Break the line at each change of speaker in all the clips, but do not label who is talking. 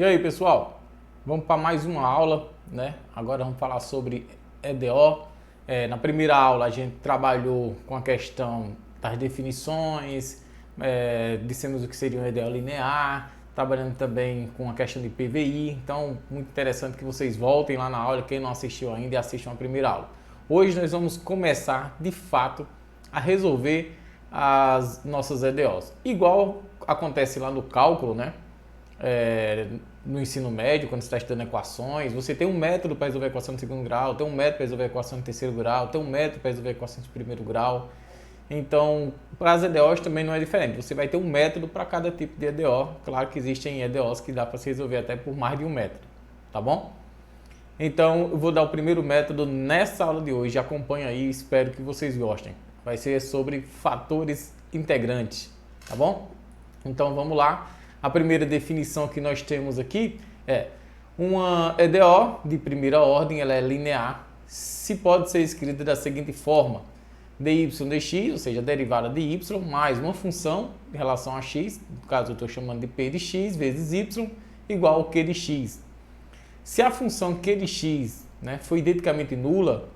E aí, pessoal? Vamos para mais uma aula, né? Agora vamos falar sobre EDO. Na primeira aula a gente trabalhou com a questão das definições, dissemos o que seria um EDO linear, trabalhando também com a questão de PVI. Então, muito interessante que vocês voltem lá na aula, quem não assistiu ainda, e assistam a primeira aula. Hoje nós vamos começar, de fato, a resolver as nossas EDOs. Igual acontece lá no cálculo, né? No ensino médio, quando você está estudando equações, você tem um método para resolver a equação de segundo grau, tem um método para resolver a equação de terceiro grau, tem um método para resolver a equação de primeiro grau. Então, para as EDOs também não é diferente. Você vai ter um método para cada tipo de EDO. Claro que existem EDOs que dá para se resolver até por mais de um método, tá bom? Então, eu vou dar o primeiro método nessa aula de hoje. Acompanha aí, espero que vocês gostem. Vai ser sobre fatores integrantes, tá bom? Então, vamos lá. A primeira definição que nós temos aqui é uma EDO de primeira ordem, ela é linear, se pode ser escrita da seguinte forma: dy dx, ou seja, a derivada de y, mais uma função em relação a x, no caso eu estou chamando de p de x, vezes y, igual ao q de x. Se a função q de x, né, for identicamente nula,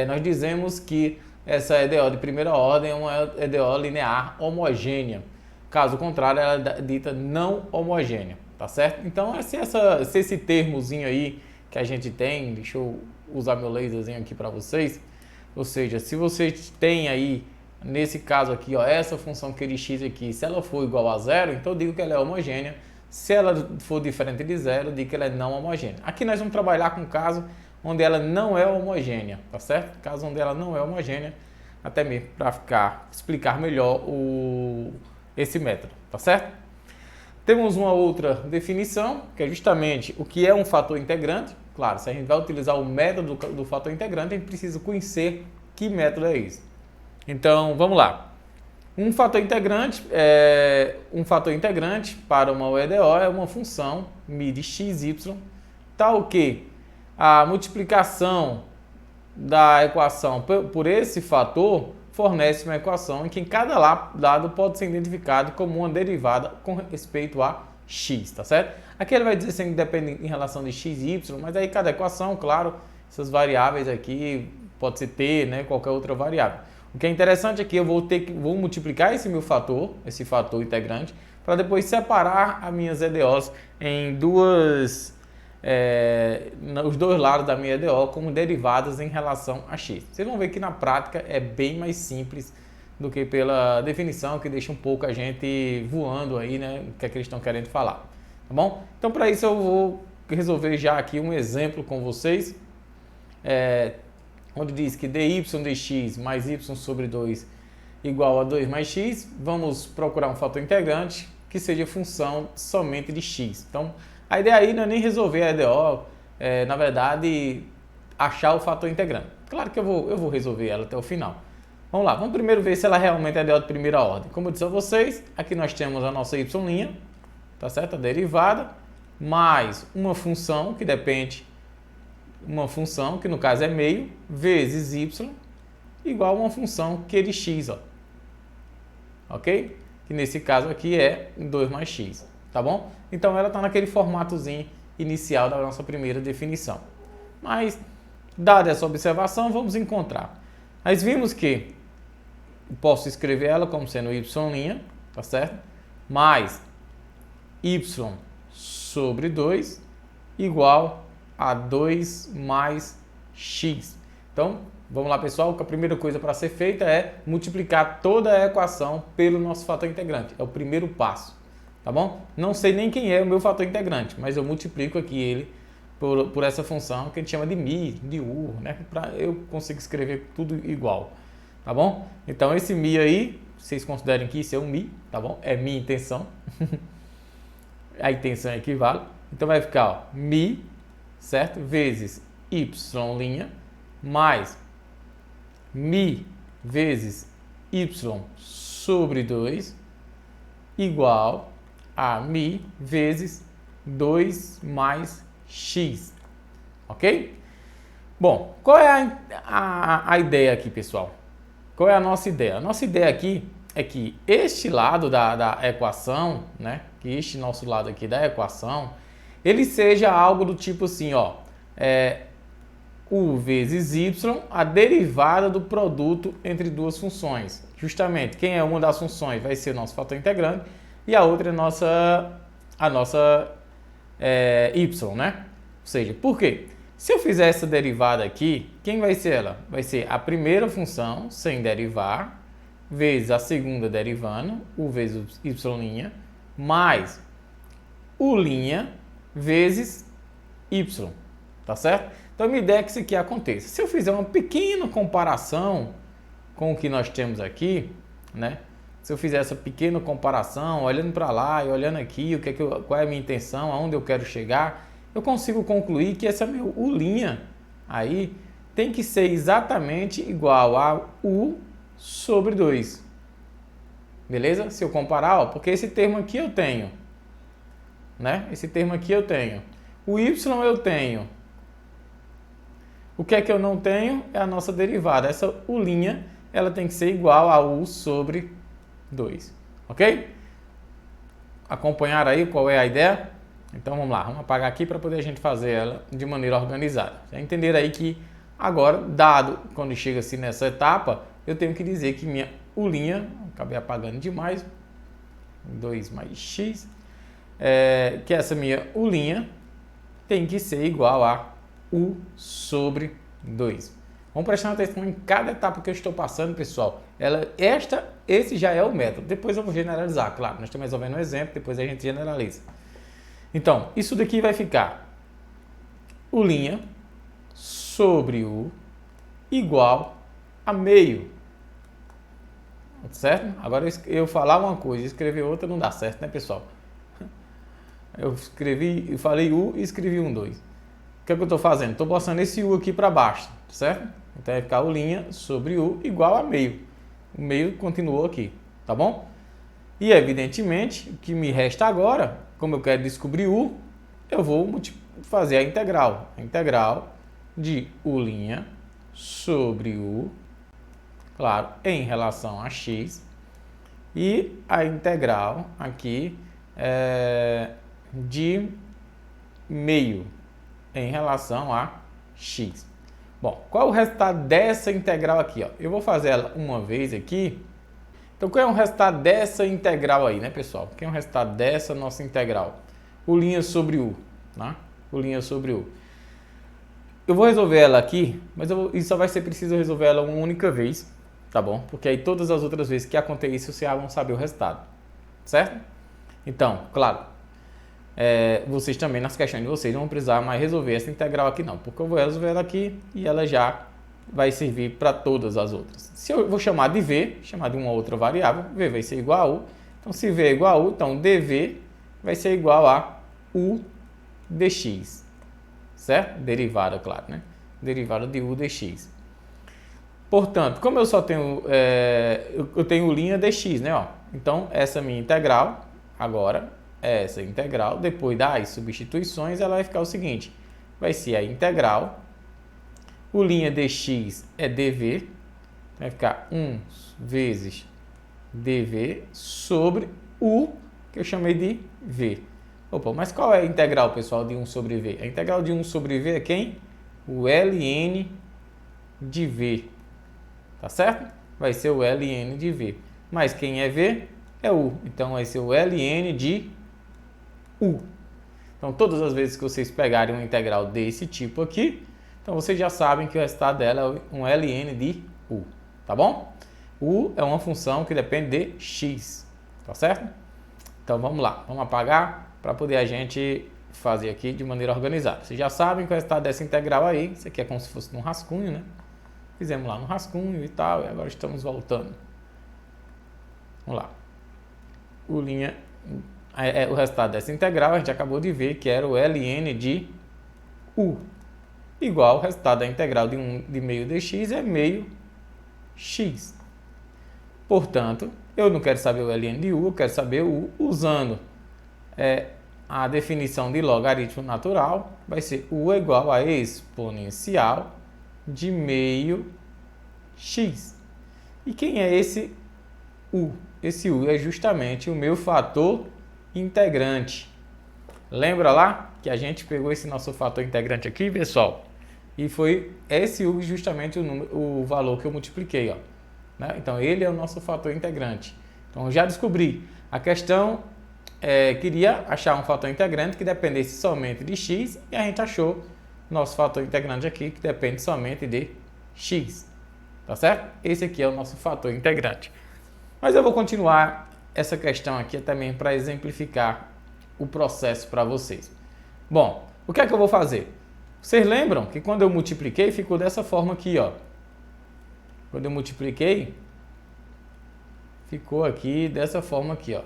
nós dizemos que essa EDO de primeira ordem é uma EDO linear homogênea. Caso contrário, ela é dita não homogênea, tá certo? Então, se esse termozinho aí que a gente tem, deixa eu usar meu laserzinho aqui para vocês, ou seja, se você tem aí, nesse caso aqui, ó, essa função q de x aqui, se ela for igual a zero, então eu digo que ela é homogênea. Se ela for diferente de zero, eu digo que ela é não homogênea. Aqui nós vamos trabalhar com um caso onde ela não é homogênea, tá certo? Caso onde ela não é homogênea, até mesmo para explicar melhor esse método, tá certo? Temos uma outra definição, que é justamente o que é um fator integrante. Claro, se a gente vai utilizar o método do fator integrante, a gente precisa conhecer que método é esse. Então, vamos lá. Um fator integrante para uma EDO é uma função μ de xy, tal que a multiplicação da equação por esse fator fornece uma equação em que cada lado pode ser identificado como uma derivada com respeito a x, tá certo? Aqui ele vai dizer se independe em relação de x e y, mas aí cada equação, claro, essas variáveis aqui pode ser t, né, qualquer outra variável. O que é interessante é que eu vou multiplicar esse fator integrante, para depois separar as minhas EDOs em os dois lados da minha EDO como derivadas em relação a x. Vocês vão ver que na prática é bem mais simples do que pela definição, que deixa um pouco a gente voando aí, né, o que é que eles estão querendo falar, tá bom? Então, para isso eu vou resolver já aqui um exemplo com vocês, onde diz que dy dx mais y sobre 2 igual a 2 mais x. Vamos procurar um fator integrante que seja função somente de x. Então, a ideia aí não é nem resolver a EDO, na verdade, achar o fator integrante. Claro que eu vou resolver ela até o final. Vamos lá, vamos primeiro ver se ela realmente é EDO de primeira ordem. Como eu disse a vocês, aqui nós temos a nossa y', tá certo? A derivada, mais uma função que depende, uma função que no caso é meio, vezes y, igual a uma função q de x, ó. Ok? Que nesse caso aqui é 2 mais x. Tá bom? Então ela está naquele formatozinho inicial da nossa primeira definição. Mas, dada essa observação, vamos encontrar. Nós vimos que posso escrever ela como sendo y', tá certo? Mais y sobre 2 igual a 2 mais x. Então, vamos lá, pessoal, que a primeira coisa para ser feita é multiplicar toda a equação pelo nosso fator integrante. É o primeiro passo. Tá bom? Não sei nem quem é o meu fator integrante, mas eu multiplico aqui ele por essa função que a gente chama de μ, de u, né? Para eu conseguir escrever tudo igual, tá bom? Então esse μ aí, vocês considerem que isso é um μ, tá bom? É minha intenção. A intenção equivale. Então vai ficar, ó, μ, certo? Vezes y' mais μ vezes y sobre 2 igual a μ vezes 2 mais x, ok? Bom, qual é a ideia aqui, pessoal? Qual é a nossa ideia? A nossa ideia aqui é que este lado da equação, né, que este nosso lado aqui da equação, ele seja algo do tipo assim, ó, U vezes Y, a derivada do produto entre duas funções. Justamente, quem é uma das funções vai ser o nosso fator integrante e a outra é a nossa Y, né? Ou seja, por quê? Se eu fizer essa derivada aqui, quem vai ser ela? Vai ser a primeira função sem derivar, vezes a segunda derivando, U vezes Y', mais U' vezes Y, tá certo? Então, a minha ideia é que isso aqui aconteça. Se eu fizer uma pequena comparação com o que nós temos aqui, né? Se eu fizer essa pequena comparação, olhando para lá e olhando aqui, qual é a minha intenção, aonde eu quero chegar, eu consigo concluir que essa meu U' aí tem que ser exatamente igual a U sobre 2. Beleza? Se eu comparar, ó, porque esse termo aqui eu tenho, né? Esse termo aqui eu tenho. O Y eu tenho. O que é que eu não tenho? É a nossa derivada. Essa U', ela tem que ser igual a U sobre 2. Ok? Acompanharam aí qual é a ideia? Então vamos lá, vamos apagar aqui para poder a gente fazer ela de maneira organizada. Já entenderam aí que agora, dado quando chega assim nessa etapa, eu tenho que dizer que minha U', acabei apagando demais, 2 mais x, que essa minha U' tem que ser igual a U sobre 2. Vamos prestar atenção em cada etapa que eu estou passando, pessoal. Esse já é o método. Depois eu vou generalizar, claro. Nós estamos resolvendo um exemplo, depois a gente generaliza. Então, isso daqui vai ficar U' sobre U igual a meio. Certo? Agora eu falar uma coisa e escrever outra não dá certo, né, pessoal? Eu falei U e escrevi 2. O que é que eu estou fazendo? Estou botando esse U aqui para baixo, certo? Então vai ficar U' sobre U igual a meio. O meio continuou aqui, tá bom? E evidentemente, o que me resta agora, como eu quero descobrir U, eu vou fazer a integral. A integral de U' sobre U, claro, em relação a x. E a integral aqui de meio em relação a x. Bom, qual é o resultado dessa integral aqui? Ó? Eu vou fazer ela uma vez aqui. Então, qual é o resultado dessa integral aí, né, pessoal? Qual é o resultado dessa nossa integral? U' sobre U, né? U' sobre U. Eu vou resolver ela aqui, mas isso só vai ser preciso resolver ela uma única vez, tá bom? Porque aí todas as outras vezes que acontecer isso, vocês vão saber o resultado, certo? Então, claro, vocês também, nas questões de vocês, não vão precisar mais resolver essa integral aqui não, porque eu vou resolver ela aqui e ela já vai servir para todas as outras. Se eu vou chamar de V, chamar de uma outra variável, V vai ser igual a U. Então, se V é igual a U, então dV vai ser igual a U dx, certo? Derivada, claro, né? Derivada de U dx. Portanto, como eu só tenho, eu tenho U' dx, né? Ó, então, essa minha integral, agora, essa integral, depois das substituições, ela vai ficar o seguinte, vai ser a integral, U' dx é dv, vai ficar 1 vezes dv sobre U, que eu chamei de v. Opa, mas qual é a integral, pessoal, de 1 sobre v? A integral de 1 sobre v é quem? O ln de v, tá certo? Vai ser o ln de v. Mas quem é v? É u. Então, vai ser o ln de u. Então, todas as vezes que vocês pegarem uma integral desse tipo aqui, então vocês já sabem que o resultado dela é um ln de u, tá bom? U é uma função que depende de x, tá certo? Então, vamos lá. Vamos apagar para poder a gente fazer aqui de maneira organizada. Vocês já sabem que o resultado dessa integral aí, isso aqui é como se fosse num rascunho, né? Fizemos lá no rascunho e tal, e agora estamos voltando. Vamos lá. O resultado dessa integral, a gente acabou de ver que era o ln de u, igual ao resultado da integral de meio dx é meio x. Portanto, eu não quero saber o ln de u, eu quero saber u usando a definição de logaritmo natural, vai ser u é igual a exponencial de meio x. E quem é esse u? Esse u é justamente o meu fator integrante. Lembra lá que a gente pegou esse nosso fator integrante aqui, pessoal? E foi esse justamente o valor que eu multipliquei, ó. Né? Então, ele é o nosso fator integrante. Então, eu já descobri. A questão queria achar um fator integrante que dependesse somente de x e a gente achou nosso fator integrante aqui que depende somente de x. Tá certo? Esse aqui é o nosso fator integrante. Mas eu vou continuar essa questão aqui também para exemplificar o processo para vocês. Bom, o que é que eu vou fazer? Vocês lembram que quando eu multipliquei ficou dessa forma aqui, ó. Quando eu multipliquei, ficou aqui dessa forma aqui, ó.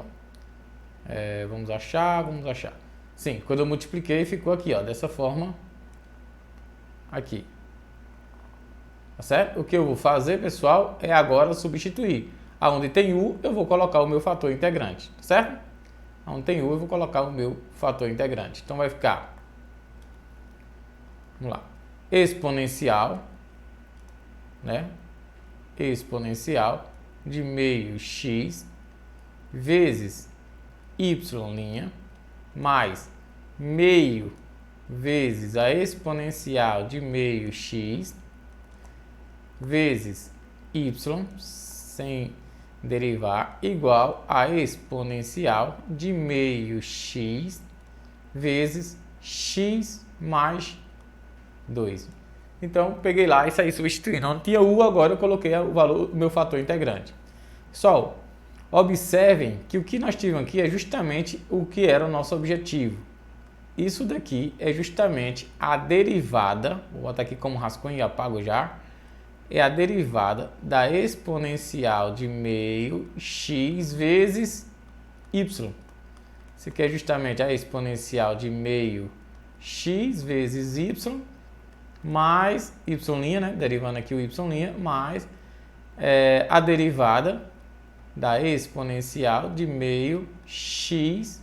Vamos achar. Sim, quando eu multipliquei ficou aqui, ó, dessa forma aqui. Tá certo? O que eu vou fazer, pessoal, é agora substituir. Aonde tem u, eu vou colocar o meu fator integrante, tá certo? Aonde tem u, eu vou colocar o meu fator integrante. Então vai ficar, vamos lá, exponencial, né? Exponencial de meio x vezes y' mais meio vezes a exponencial de meio x vezes y sem derivar igual a exponencial de meio x vezes x mais 2. Então, peguei lá e saí substituindo. Não tinha u, agora eu coloquei o valor do meu fator integrante. Pessoal, observem que o que nós tivemos aqui é justamente o que era o nosso objetivo. Isso daqui é justamente a derivada, vou botar aqui como rascunho e apago já, é a derivada da exponencial de meio x vezes y. Isso aqui é justamente a exponencial de meio x vezes y mais y', né? Derivando aqui o y', mais a derivada da exponencial de meio x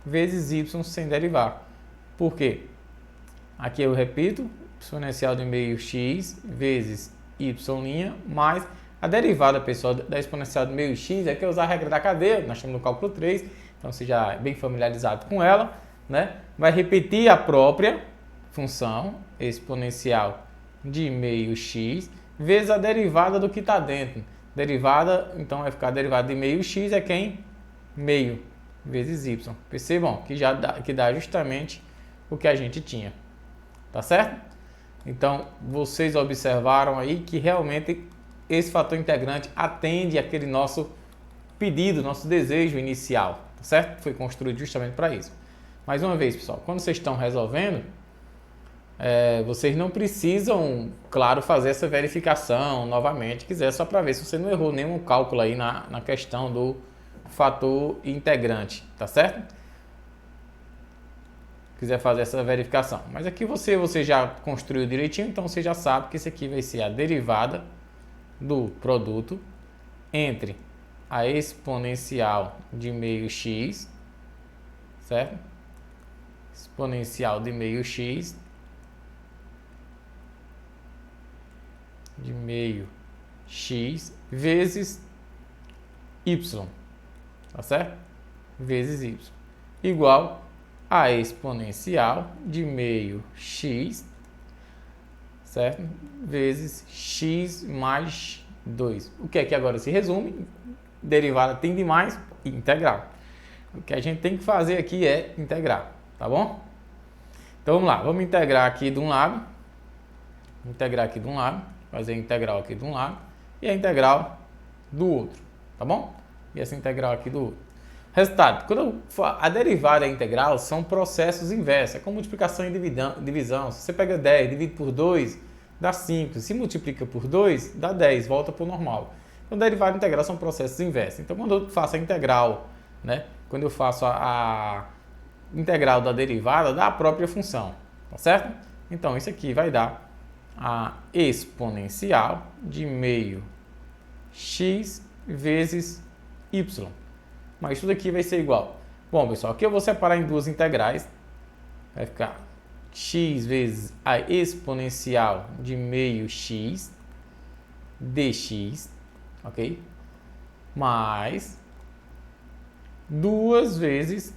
vezes y sem derivar. Por quê? Aqui eu repito, exponencial de meio x vezes y' mais a derivada, pessoal, da exponencial de meio x, é que é usar a regra da cadeia, nós estamos no cálculo 3, então você já é bem familiarizado com ela, né? Vai repetir a própria função exponencial de meio x vezes a derivada do que está dentro. Derivada, então vai ficar a derivada de meio x é quem? Meio vezes y. Percebam que dá justamente o que a gente tinha. Tá certo? Então, vocês observaram aí que realmente esse fator integrante atende àquele nosso pedido, nosso desejo inicial, tá certo? Foi construído justamente para isso. Mais uma vez, pessoal, quando vocês estão resolvendo, vocês não precisam, claro, fazer essa verificação novamente, quiser, só para ver se você não errou nenhum cálculo aí na questão do fator integrante, tá certo? Quiser fazer essa verificação. Mas aqui você já construiu direitinho, então você já sabe que isso aqui vai ser a derivada do produto entre a exponencial de meio x, certo? Exponencial de meio x de meio x vezes y, tá certo? Vezes y, igual a exponencial de meio x, certo? Vezes x mais 2. O que é que agora se resume? Derivada tem de mais e integral. O que a gente tem que fazer aqui é integrar, tá bom? Então vamos lá, vamos integrar aqui de um lado, fazer a integral aqui de um lado e a integral do outro, tá bom? E essa integral aqui do outro. Resultado, a derivada e a integral são processos inversos, é como multiplicação e divisão. Se você pega 10, divide por 2, dá 5. Se multiplica por 2, dá 10, volta para o normal. Então, derivada e integral são processos inversos. Então, quando eu faço a integral, né? Quando eu faço a integral da derivada, dá a própria função, tá certo? Então, isso aqui vai dar a exponencial de meio x vezes y. Mas tudo aqui vai ser igual. Bom, pessoal, aqui eu vou separar em duas integrais. Vai ficar x vezes a exponencial de meio x dx, ok? Mais duas vezes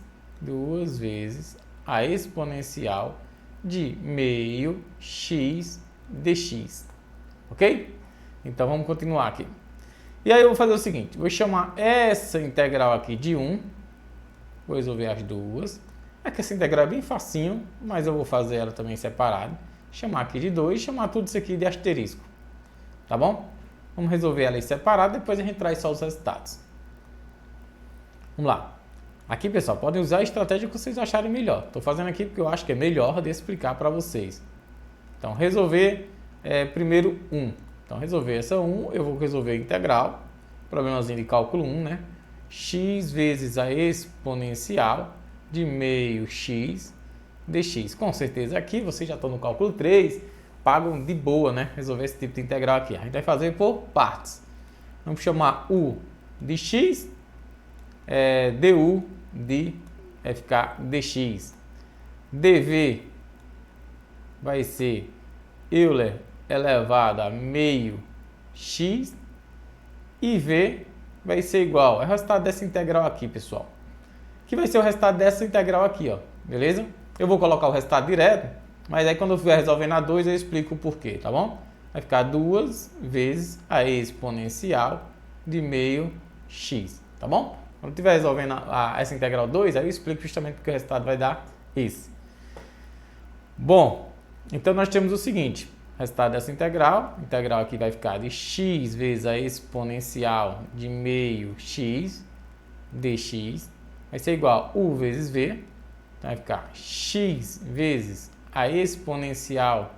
a exponencial de meio x dx. Ok? Então vamos continuar aqui. E aí eu vou fazer o seguinte, vou chamar essa integral aqui de 1, vou resolver as duas. Aqui essa integral é bem facinho, mas eu vou fazer ela também separada. Chamar aqui de 2 e chamar tudo isso aqui de asterisco. Tá bom? Vamos resolver ela aí separada, depois a gente traz só os resultados. Vamos lá. Aqui, pessoal, podem usar a estratégia que vocês acharem melhor. Estou fazendo aqui porque eu acho que é melhor de explicar para vocês. Então, resolver primeiro 1. Então, resolver essa 1, eu vou resolver a integral, problemazinho de cálculo 1, né? X vezes a exponencial de meio x dx. Com certeza aqui, vocês já estão no cálculo 3, pagam de boa, né? Resolver esse tipo de integral aqui. A gente vai fazer por partes. Vamos chamar u de x, du de vai ficar dx. dv vai ser Euler elevado a meio x e v vai ser igual. É o resultado dessa integral aqui, pessoal. Que vai ser o resultado dessa integral aqui, ó. Beleza? Eu vou colocar o resultado direto, mas aí quando eu estiver resolvendo a 2 eu explico o porquê, tá bom? Vai ficar 2 vezes a exponencial de meio x, tá bom? Quando eu estiver resolvendo essa integral 2, aí eu explico justamente porque o resultado vai dar esse. Bom, então nós temos o seguinte, resultado dessa integral aqui vai ficar de x vezes a exponencial de meio x dx, vai ser igual a u vezes v, então vai ficar x vezes a exponencial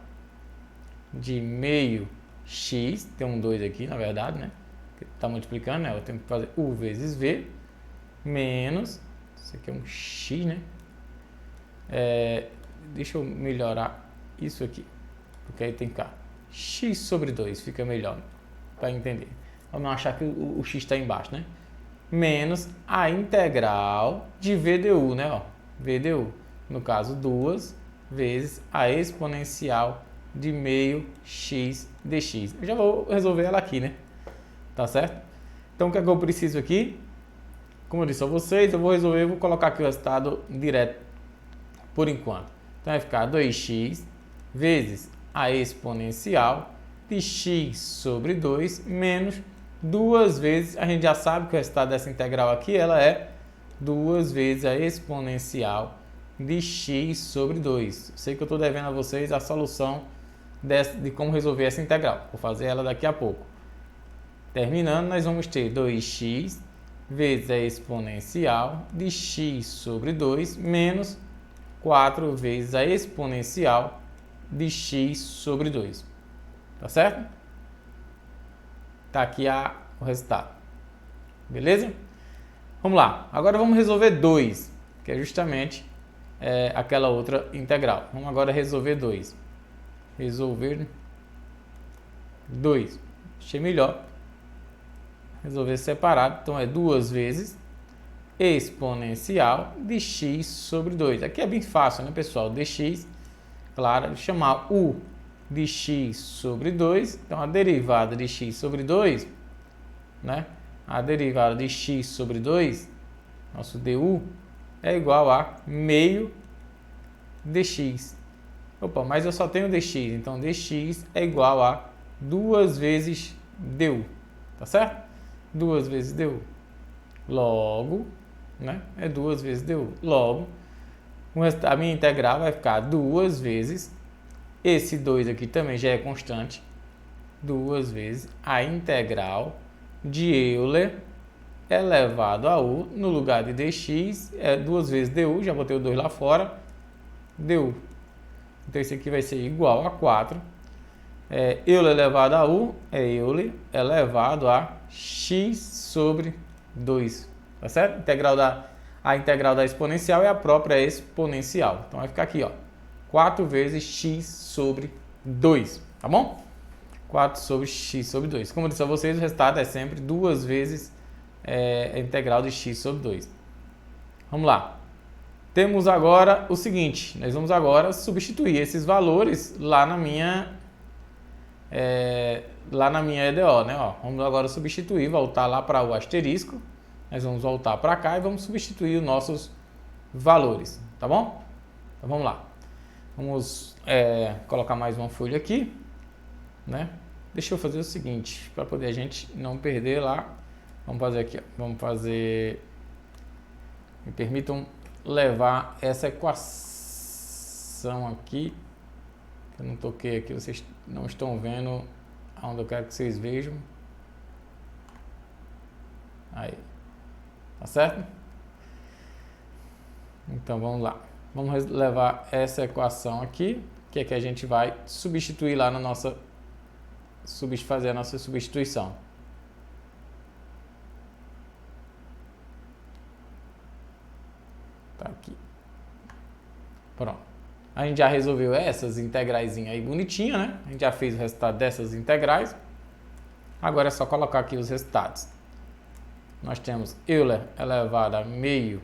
de meio x, tem um 2 aqui na verdade, né? Está multiplicando, né? Eu tenho que fazer u vezes v, menos, isso aqui é um x, né? Deixa eu melhorar isso aqui, porque aí tem que ficar x sobre 2, fica melhor para entender. Vamos achar que o x está embaixo, né? Menos a integral de v du, né? Ó, v du, no caso 2 vezes a exponencial de meio x dx. Eu já vou resolver ela aqui, né? Tá certo? Então o que é que eu preciso aqui? Como eu disse a vocês, eu vou resolver, vou colocar aqui o resultado direto por enquanto. Então vai ficar 2x vezes a exponencial de x sobre 2 menos 2 vezes, a gente já sabe que o resultado dessa integral aqui, ela é 2 vezes a exponencial de x sobre 2. Sei que eu estou devendo a vocês a solução de como resolver essa integral. Vou fazer ela daqui a pouco. Terminando, nós vamos ter 2x vezes a exponencial de x sobre 2 menos 4 vezes a exponencial de x sobre 2. Tá certo? Tá aqui o resultado. Beleza? Vamos lá. Agora vamos resolver 2, que é justamente aquela outra integral. Vamos agora resolver 2. Resolver 2. Achei melhor resolver separado. Então é 2 vezes exponencial de x sobre 2. Aqui é bem fácil, né, pessoal? Dx, claro, chamar u de x sobre 2. Então a derivada de x sobre 2, né? A derivada de x sobre 2, nosso du, é igual a meio dx. Opa, mas eu só tenho dx, então dx é igual a 2 vezes du, tá certo? 2 vezes du. Logo, né? É 2 vezes du. Logo, a minha integral vai ficar 2 vezes, esse 2 aqui também já é constante, 2 vezes a integral de Euler elevado a u, no lugar de dx, é 2 vezes du, já botei o 2 lá fora, du. Então, esse aqui vai ser igual a 4. Euler elevado a u é Euler elevado a x sobre 2. Tá certo? A integral da exponencial é a própria exponencial. Então, vai ficar aqui, ó, 4 vezes x sobre 2. Tá bom? 4 sobre x sobre 2. Como eu disse a vocês, o resultado é sempre 2 vezes a integral de x sobre 2. Vamos lá. Temos agora o seguinte, nós vamos agora substituir esses valores lá na minha EDO, né? Ó, vamos agora substituir, voltar lá para o asterisco, nós vamos voltar para cá e vamos substituir os nossos valores, tá bom? Então vamos lá. Vamos colocar mais uma folha aqui, né? Deixa eu fazer o seguinte, para poder a gente não perder lá. Vamos fazer aqui, ó. Vamos fazer... Me permitam levar essa equação aqui. Eu não toquei aqui, vocês não estão vendo aonde eu quero que vocês vejam. Aí. Tá certo? Então vamos lá. Vamos levar essa equação aqui, que é que a gente vai substituir lá na nossa... fazer a nossa substituição. Tá aqui. Pronto. A gente já resolveu essas integrais aí bonitinha, né? A gente já fez o resultado dessas integrais. Agora é só colocar aqui os resultados. Nós temos Euler elevado a meio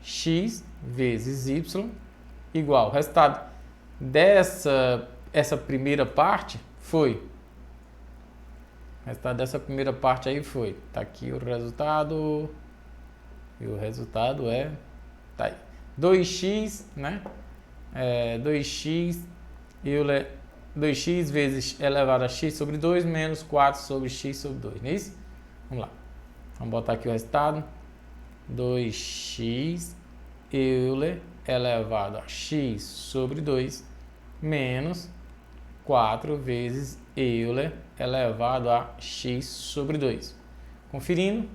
x vezes y igual. O resultado essa primeira parte foi... O resultado dessa primeira parte aí foi... Tá aqui o resultado... E o resultado é... Tá aí. 2x, né? 2x, Euler, 2x vezes elevado a x sobre 2 menos 4 sobre x sobre 2, não é isso? Vamos lá. Vamos botar aqui o resultado. 2x Euler elevado a x sobre 2 menos 4 vezes Euler elevado a x sobre 2. Conferindo,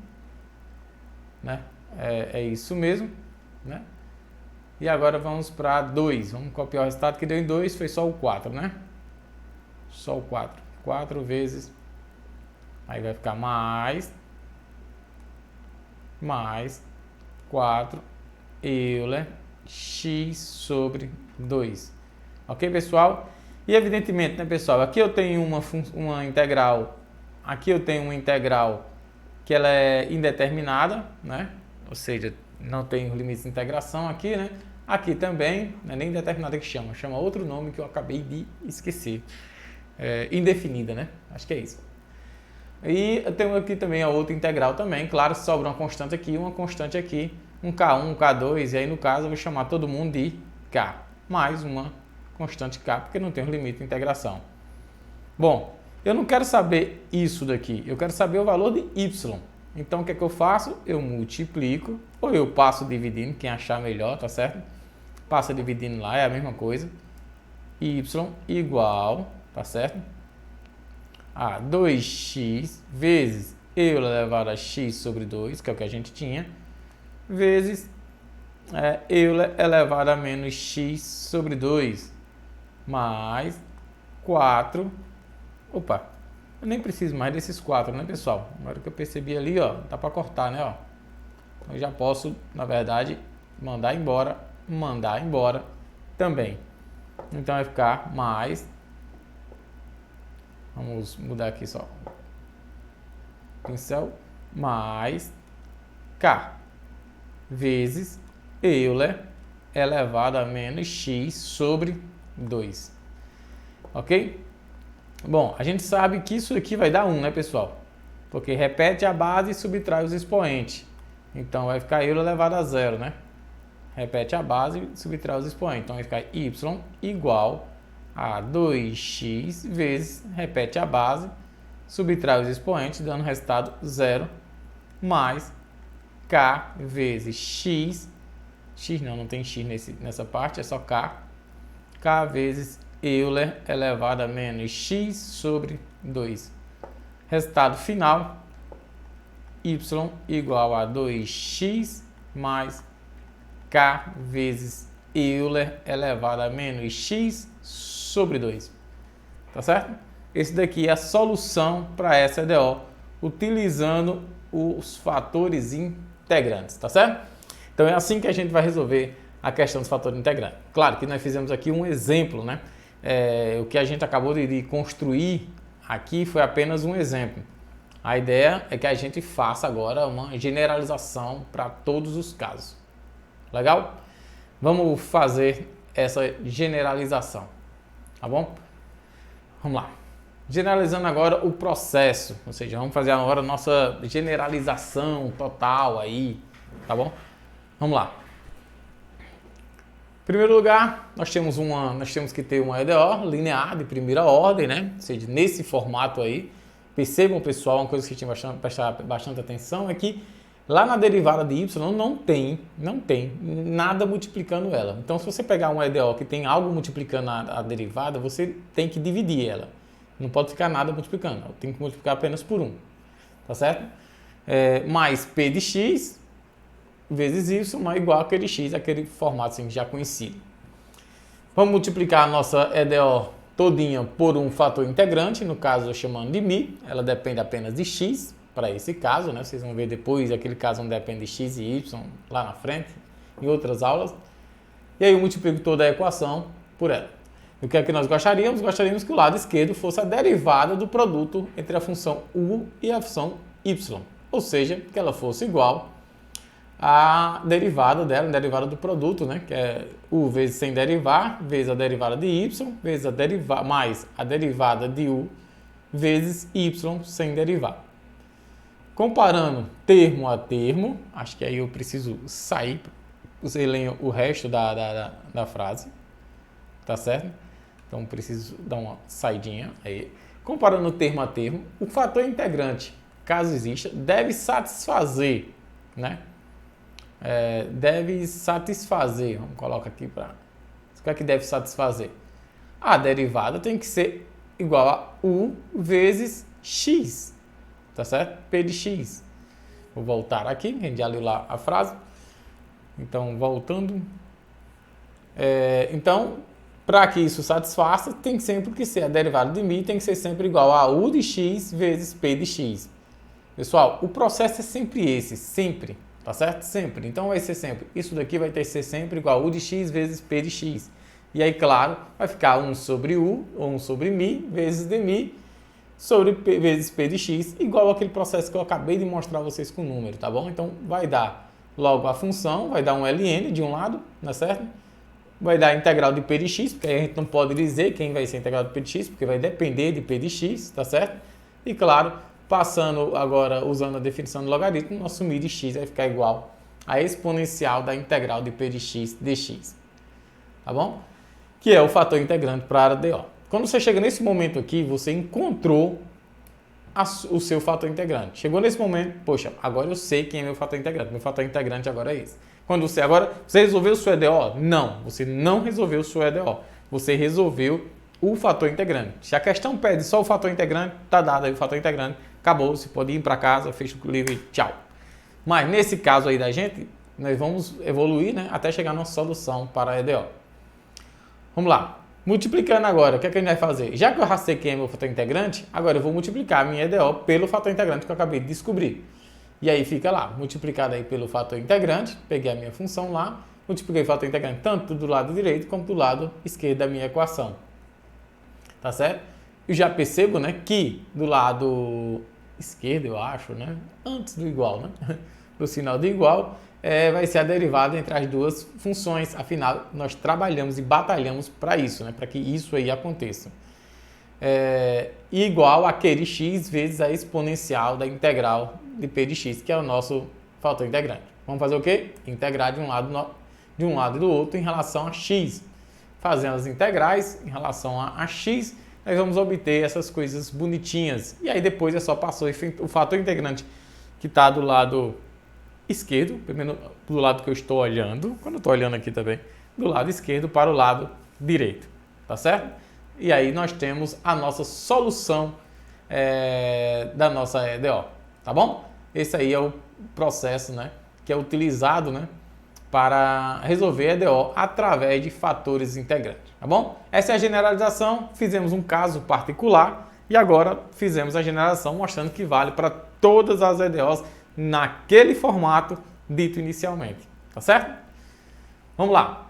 né? É isso mesmo, né? E agora vamos para 2. Vamos copiar o resultado que deu em 2, foi só o 4, né? Só o 4. 4 vezes... Aí vai ficar mais 4 Euler x sobre 2. Ok, pessoal? E evidentemente, né, pessoal? Aqui eu tenho uma integral. Aqui eu tenho uma integral que ela é indeterminada, né? Ou seja, não tem limites de integração aqui, né? Aqui também, não é nem determinada que chama outro nome que eu acabei de esquecer. Indefinida, né? Acho que é isso. E eu tenho aqui também a outra integral também. Claro, sobra uma constante aqui, um K1, um K2, e aí no caso eu vou chamar todo mundo de K, mais uma constante K, porque não tem um limite de integração. Bom, eu não quero saber isso daqui, eu quero saber o valor de Y. Então o que é que eu faço? Eu multiplico, ou eu passo dividindo, quem achar melhor, tá certo? Passa dividindo lá, é a mesma coisa. Y igual, tá certo? A 2x vezes Euler elevado a x sobre 2, que é o que a gente tinha, vezes Euler elevado a menos x sobre 2, mais 4. Opa, eu nem preciso mais desses 4, né, pessoal? Agora que eu percebi ali, ó, dá para cortar, né, ó. Eu já posso, na verdade, mandar embora também. Então vai ficar mais... Vamos mudar aqui só. Pincel. Mais K vezes Euler elevado a menos x sobre 2. Ok? Bom, a gente sabe que isso aqui vai dar 1, né, pessoal? Porque repete a base e subtrai os expoentes. Então vai ficar Euler elevado a 0, né? Repete a base e subtrai os expoentes. Então vai ficar y igual a 2x vezes, repete a base, subtrai os expoentes, dando resultado 0, mais k vezes x não tem x nessa parte, é só k vezes Euler elevado a menos x sobre 2. Resultado final, y igual a 2x mais k vezes Euler elevado a menos x sobre 2. Tá certo? Esse daqui é a solução para essa EDO, utilizando os fatores integrantes, tá certo? Então é assim que a gente vai resolver a questão dos fatores integrantes. Claro que nós fizemos aqui um exemplo, né? O que a gente acabou de construir aqui foi apenas um exemplo. A ideia é que a gente faça agora uma generalização para todos os casos. Legal? Vamos fazer essa generalização, tá bom? Vamos lá. Generalizando agora o processo, ou seja, vamos fazer agora a nossa generalização total aí, tá bom? Vamos lá. primeiro lugar, nós temos que ter uma EDO linear de primeira ordem, né? Ou seja, nesse formato aí. Percebam, pessoal, uma coisa que tinha que prestar bastante atenção é que lá na derivada de y não tem nada multiplicando ela. Então, se você pegar uma EDO que tem algo multiplicando a derivada, você tem que dividir ela. Não pode ficar nada multiplicando, tem que multiplicar apenas por 1, tá certo? Mais p de x vezes y é igual a aquele x, aquele formato assim, já conhecido. Vamos multiplicar a nossa EDO todinha por um fator integrante, no caso eu chamando de μ, ela depende apenas de x, para esse caso, né? Vocês vão ver depois aquele caso onde depende de x e y lá na frente, em outras aulas. E aí eu multiplico toda a equação por ela. E o que é que nós gostaríamos? Gostaríamos que o lado esquerdo fosse a derivada do produto entre a função u e a função y. Ou seja, que ela fosse igual à derivada dela, a derivada do produto, né? Que é u vezes sem derivar, vezes a derivada de y, vezes mais a derivada de u, vezes y sem derivar. Comparando termo a termo, acho que aí eu preciso sair, você leia o resto da frase, tá certo? Então preciso dar uma saidinha aí. Comparando termo a termo, o fator integrante, caso exista, deve satisfazer, né? Vamos colocar aqui para... O que é que deve satisfazer? A derivada tem que ser igual a u vezes x, tá certo? P de x. Vou voltar aqui, a gente já leu lá a frase. Então, voltando. Então, para que isso satisfaça, tem sempre que ser a derivada de μ, tem que ser sempre igual a u de x vezes p de x. Pessoal, o processo é sempre esse, sempre. Tá certo? Sempre. Então vai ser sempre. Isso daqui vai ter que ser sempre igual a u de x vezes p de x. E aí, claro, vai ficar 1 sobre u, ou 1 sobre μ, vezes dμ, sobre p, vezes p de x, igual aquele processo que eu acabei de mostrar a vocês com o número, tá bom? Então vai dar logo a função, vai dar um ln de um lado, não é certo? Vai dar a integral de p de x, porque aí a gente não pode dizer quem vai ser a integral de p de x, porque vai depender de p de x, tá certo? E claro, passando agora, usando a definição do logaritmo, nosso μ de x vai ficar igual a exponencial da integral de p de x dx. Tá bom? Que é o fator integrante para a área DO. Quando você chega nesse momento aqui, você encontrou o seu fator integrante. Chegou nesse momento, poxa, agora eu sei quem é meu fator integrante. Meu fator integrante agora é esse. Quando você resolveu o seu EDO? Não, você não resolveu o seu EDO. Você resolveu o fator integrante. Se a questão pede só o fator integrante, tá dado aí o fator integrante. Acabou, você pode ir para casa, fecha o livro e tchau. Mas nesse caso aí da gente, nós vamos evoluir, né, até chegar na nossa solução para a EDO. Vamos lá. Multiplicando agora, o que é que a gente vai fazer? Já que eu já sei quem é meu fator integrante, agora eu vou multiplicar a minha EDO pelo fator integrante que eu acabei de descobrir. E aí fica lá, multiplicado aí pelo fator integrante, peguei a minha função lá, multipliquei o fator integrante tanto do lado direito como do lado esquerdo da minha equação. Tá certo? Eu já percebo, né, que do lado esquerdo, eu acho, né, antes do igual, né, do sinal do igual, vai ser a derivada entre as duas funções. Afinal, nós trabalhamos e batalhamos para isso, né, para que isso aí aconteça. Igual aquele x vezes a exponencial da integral de p de x, que é o nosso fator integrante. Vamos fazer o quê? Integrar de um lado e do outro em relação a x. Fazendo as integrais em relação a x, nós vamos obter essas coisas bonitinhas. E aí depois é só passar o fator integrante que está do lado esquerdo, primeiro do lado que eu estou olhando, quando eu estou olhando aqui também, do lado esquerdo para o lado direito, tá certo? E aí nós temos a nossa solução da nossa EDO, tá bom? Esse aí é o processo, né, que é utilizado, né, para resolver a EDO através de fatores integrantes, tá bom? Essa é a generalização, fizemos um caso particular e agora fizemos a generalização mostrando que vale para todas as EDOs naquele formato dito inicialmente, tá certo? Vamos lá.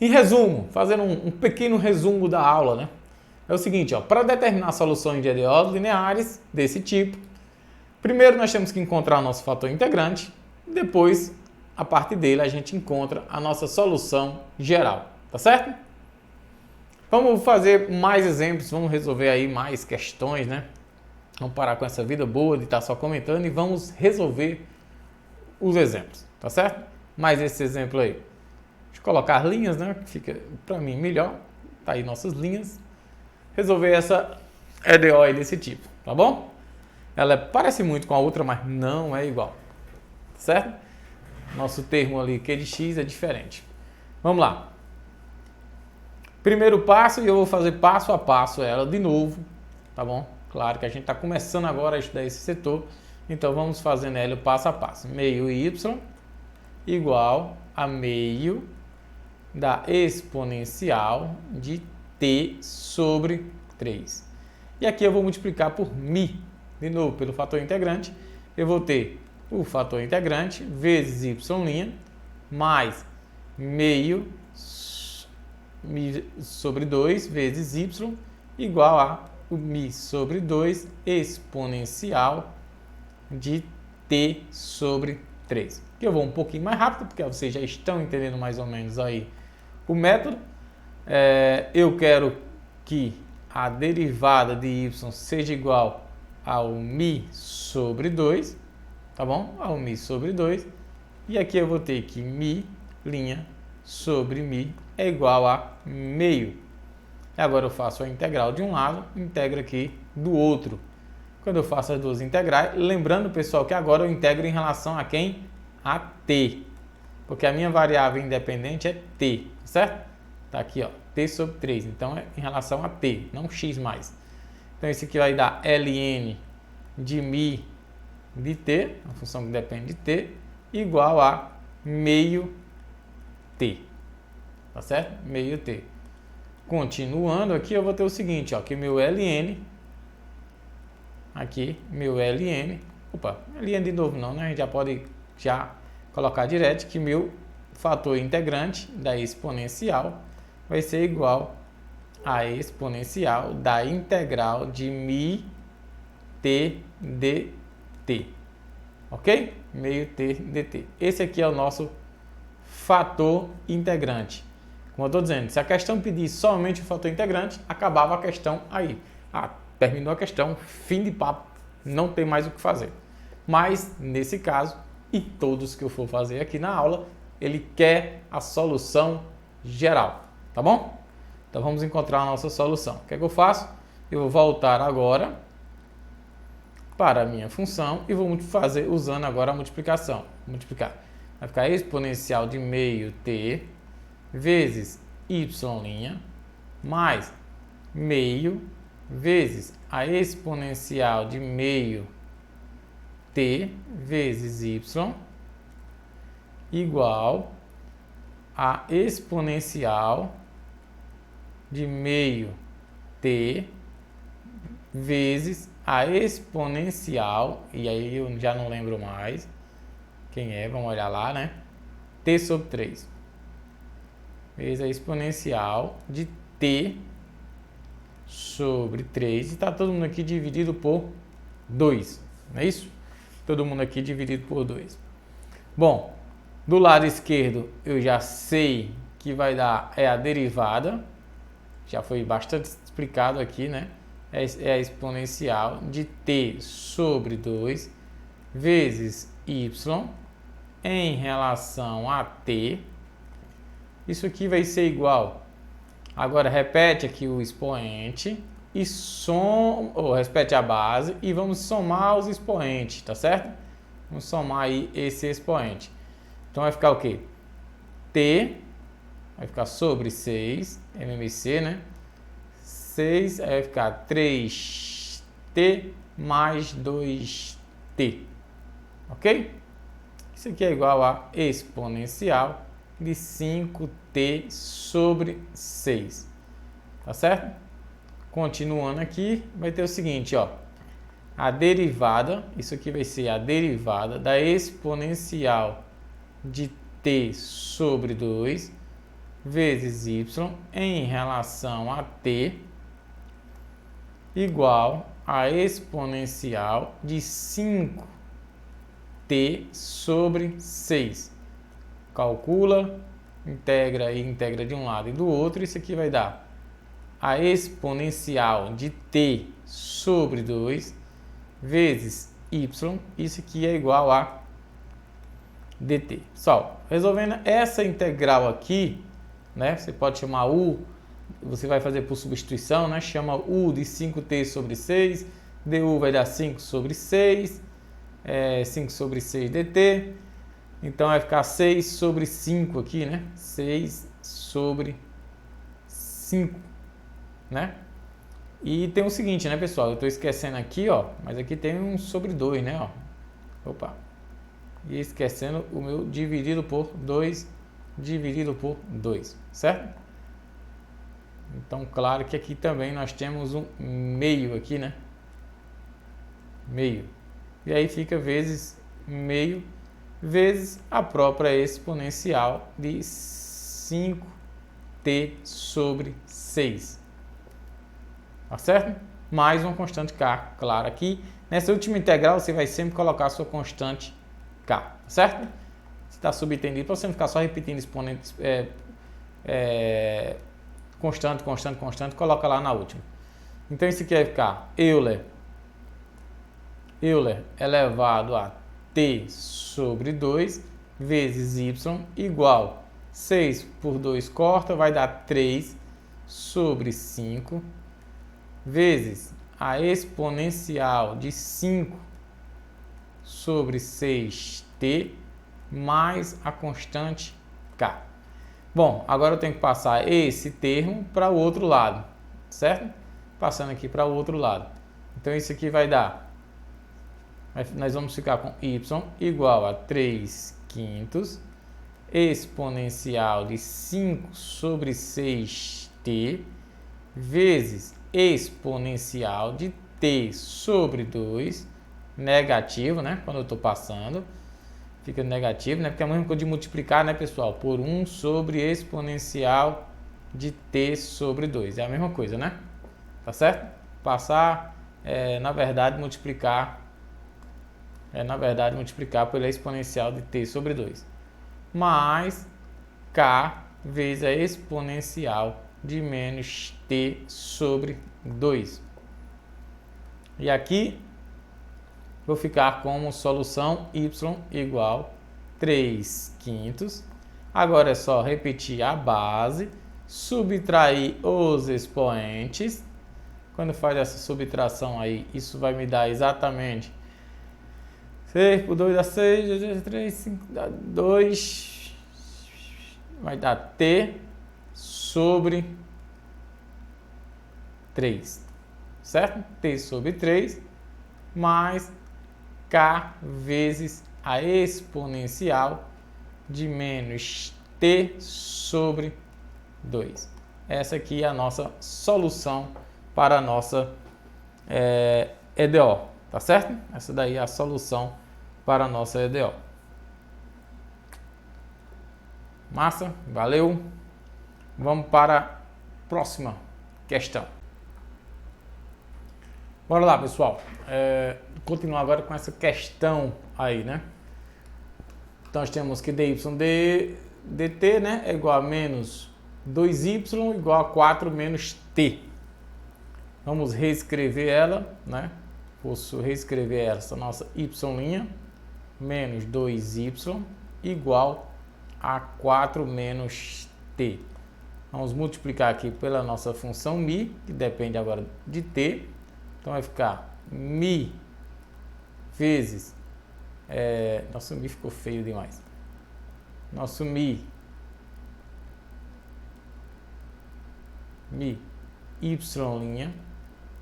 Em resumo, fazendo um pequeno resumo da aula, né? É o seguinte, ó, para determinar soluções de EDOs lineares desse tipo, primeiro nós temos que encontrar o nosso fator integrante, depois, a partir dele, a gente encontra a nossa solução geral, tá certo? Vamos fazer mais exemplos, vamos resolver aí mais questões, né? Vamos parar com essa vida boa de estar só comentando e vamos resolver os exemplos, tá certo? Mais esse exemplo aí. de colocar linhas, né? Que fica para mim melhor. Tá aí nossas linhas. Resolver essa EDO aí desse tipo, tá bom? Ela parece muito com a outra, mas não é igual, certo? Nosso termo ali Q de X é diferente. Vamos lá. Primeiro passo, e eu vou fazer passo a passo ela de novo, tá bom? Claro que a gente está começando agora a estudar esse setor, então vamos fazendo ela passo a passo. Meio y igual a meio da exponencial de t sobre 3. E aqui eu vou multiplicar por mi, de novo, pelo fator integrante. Eu vou ter o fator integrante vezes y' mais meio mi sobre 2 vezes y igual a o mi sobre 2 exponencial de t sobre 3. Aqui eu vou um pouquinho mais rápido, porque vocês já estão entendendo mais ou menos aí o método. Eu quero que a derivada de y seja igual ao mi sobre 2, tá bom? Ao mi sobre 2. E aqui eu vou ter que mi' sobre mi é igual a meio. Agora eu faço a integral de um lado, integro aqui do outro. Quando eu faço as duas integrais, lembrando, pessoal, que agora eu integro em relação a quem? A t. Porque a minha variável independente é t, certo? Tá aqui, ó, t sobre 3. Então é em relação a t, não x mais. Então isso aqui vai dar ln de mi de t, uma função que depende de t, igual a meio t. Tá certo? Meio t. Continuando aqui, eu vou ter o seguinte, ó, que meu ln, aqui, meu ln, opa, ln de novo não, né? A gente já pode colocar direto que meu fator integrante da exponencial vai ser igual a exponencial da integral de mi t dt, ok? Meio t dt. Esse aqui é o nosso fator integrante. Como eu estou dizendo, se a questão pedir somente o fator integrante, acabava a questão aí. Terminou a questão, fim de papo, não tem mais o que fazer. Mas, nesse caso, e todos que eu for fazer aqui na aula, ele quer a solução geral, tá bom? Então vamos encontrar a nossa solução. O que é que eu faço? Eu vou voltar agora para a minha função e vou fazer usando agora a multiplicação. Multiplicar. Vai ficar exponencial de meio t vezes y' mais meio vezes a exponencial de meio t vezes y igual a exponencial de meio t vezes a exponencial, e aí eu já não lembro mais quem é, vamos olhar lá, né? T sobre 3 vezes a exponencial de t sobre 3, e está todo mundo aqui dividido por 2, não é isso? Todo mundo aqui dividido por 2. Bom, do lado esquerdo eu já sei que vai dar a derivada, já foi bastante explicado aqui, né? É a exponencial de t sobre 2 vezes y em relação a t. Isso aqui vai ser igual. Agora repete aqui o expoente e repete a base e vamos somar os expoentes, tá certo? Vamos somar aí esse expoente. Então vai ficar o quê? T vai ficar sobre 6, MMC, né? 6, aí vai ficar 3t mais 2t, ok? Isso aqui é igual a exponencial de 5t sobre 6, tá certo? Continuando aqui, vai ter o seguinte, ó, a derivada, isso aqui vai ser a derivada da exponencial de t sobre 2 vezes y em relação a t igual a exponencial de 5t sobre 6. Calcula, integra e integra de um lado e do outro. Isso aqui vai dar a exponencial de t sobre 2 vezes y. Isso aqui é igual a dt. Pessoal, resolvendo essa integral aqui, né? Você pode chamar u, você vai fazer por substituição, né? Chama u de 5t sobre 6, du vai dar 5 sobre 6, 5 sobre 6 dt. Então vai ficar 6 sobre 5 aqui, né? 6 sobre 5, né? E tem o seguinte, né, pessoal? Eu estou esquecendo aqui, ó, mas aqui tem um sobre 2, né, ó. Opa. E esquecendo o meu dividido por 2, certo? Então, claro que aqui também nós temos um meio aqui, né? Meio. E aí fica vezes meio vezes a própria exponencial de 5t sobre 6. Tá certo? Mais uma constante k, claro. Aqui, nessa última integral, você vai sempre colocar a sua constante k, tá certo? Se está subentendido, para você não ficar só repetindo exponentes, constante, coloca lá na última. Então, isso aqui vai ficar Euler elevado a t sobre 2 vezes y igual 6 por 2 corta, vai dar 3 sobre 5 vezes a exponencial de 5 sobre 6t mais a constante k. Bom, agora eu tenho que passar esse termo para o outro lado, certo? Passando aqui para o outro lado. Então, isso aqui vai dar, nós vamos ficar com y igual a 3/5 exponencial de 5 sobre 6t vezes exponencial de t sobre 2, negativo, né? Quando eu estou passando, fica negativo, né? Porque é a mesma coisa de multiplicar, né, pessoal? Por 1 sobre exponencial de t sobre 2. É a mesma coisa, né? Tá certo? Passar, na verdade, multiplicar pela exponencial de t sobre 2. Mais k vezes a exponencial de menos t sobre 2. E aqui vou ficar como solução y igual 3/5. Agora é só repetir a base, subtrair os expoentes. Quando faz essa subtração aí, isso vai me dar exatamente 6 por 2 dá 6, 3, 5 dá 2, vai dar t sobre 3, certo? T sobre 3 mais k vezes a exponencial de menos t sobre 2. Essa aqui é a nossa solução para a nossa EDO, tá certo? Essa daí é a solução para a nossa EDO. Massa, valeu. Vamos para a próxima questão. Bora lá, pessoal. Continuar agora com essa questão aí, né? Então, nós temos que dy dt, né, é igual a menos 2y igual a 4 menos t. Vamos reescrever ela, né? Posso reescrever essa nossa y' menos 2y igual a 4 menos t. Vamos multiplicar aqui pela nossa função μ, que depende agora de t. Então, vai ficar μ vezes... nosso μ ficou feio demais. Nosso μ y'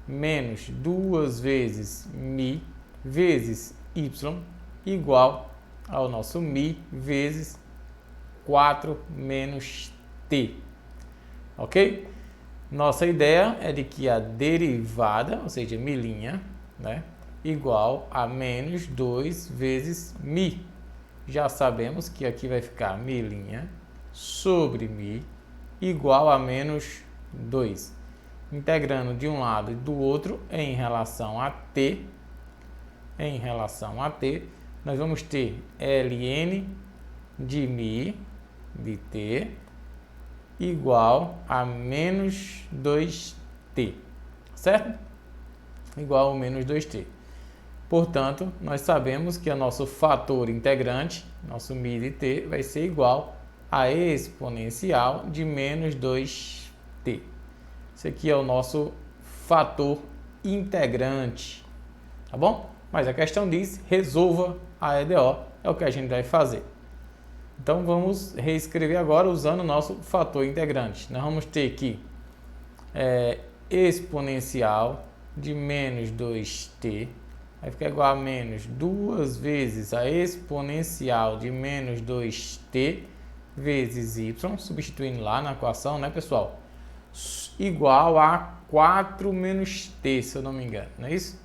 menos 2 vezes μ vezes y igual ao nosso μ vezes 4 menos t. Ok? Nossa ideia é de que a derivada, ou seja, μ', né, igual a menos 2 vezes μ. Já sabemos que aqui vai ficar μ' sobre μ igual a menos 2. Integrando de um lado e do outro em relação a t, nós vamos ter ln de μ de t igual a menos 2t, certo? Igual a menos 2t. Portanto, nós sabemos que o nosso fator integrante nosso μ de t vai ser igual a exponencial de menos 2t. Esse aqui é o nosso fator integrante, tá bom? Mas a questão diz, resolva a EDO, é o que a gente vai fazer. Então vamos reescrever agora usando o nosso fator integrante. Nós vamos ter aqui exponencial de menos 2t, vai ficar igual a menos 2 vezes a exponencial de menos 2t vezes y, substituindo lá na equação, né, pessoal? Igual a 4 menos t, se eu não me engano, não é isso?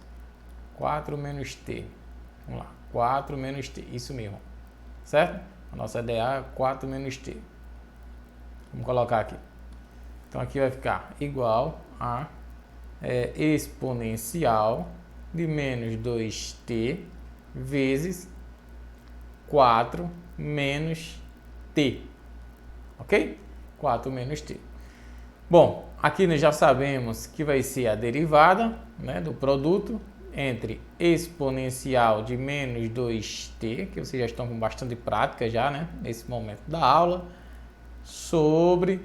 4 menos t. Vamos lá, 4 menos t, isso mesmo, certo? A nossa EDA é 4 menos t. Vamos colocar aqui. Então aqui vai ficar igual a exponencial de menos 2t vezes 4 menos t. Ok? 4 menos t. Bom, aqui nós já sabemos que vai ser a derivada, né, do produto entre exponencial de menos 2t, que vocês já estão com bastante prática já, né, nesse momento da aula, sobre,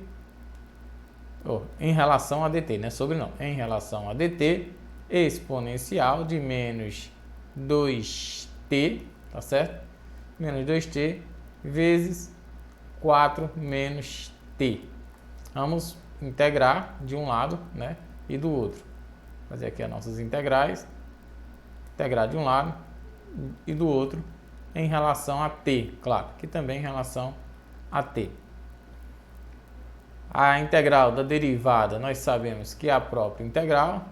em relação a dt, né, sobre não, em relação a dt, exponencial de menos 2t, tá certo? Menos 2t vezes 4 menos t. Vamos integrar de um lado, né, e do outro. Fazer aqui as nossas integrais. Integrar de um lado e do outro em relação a t, claro, que também em relação a t. A integral da derivada, nós sabemos que é a própria integral,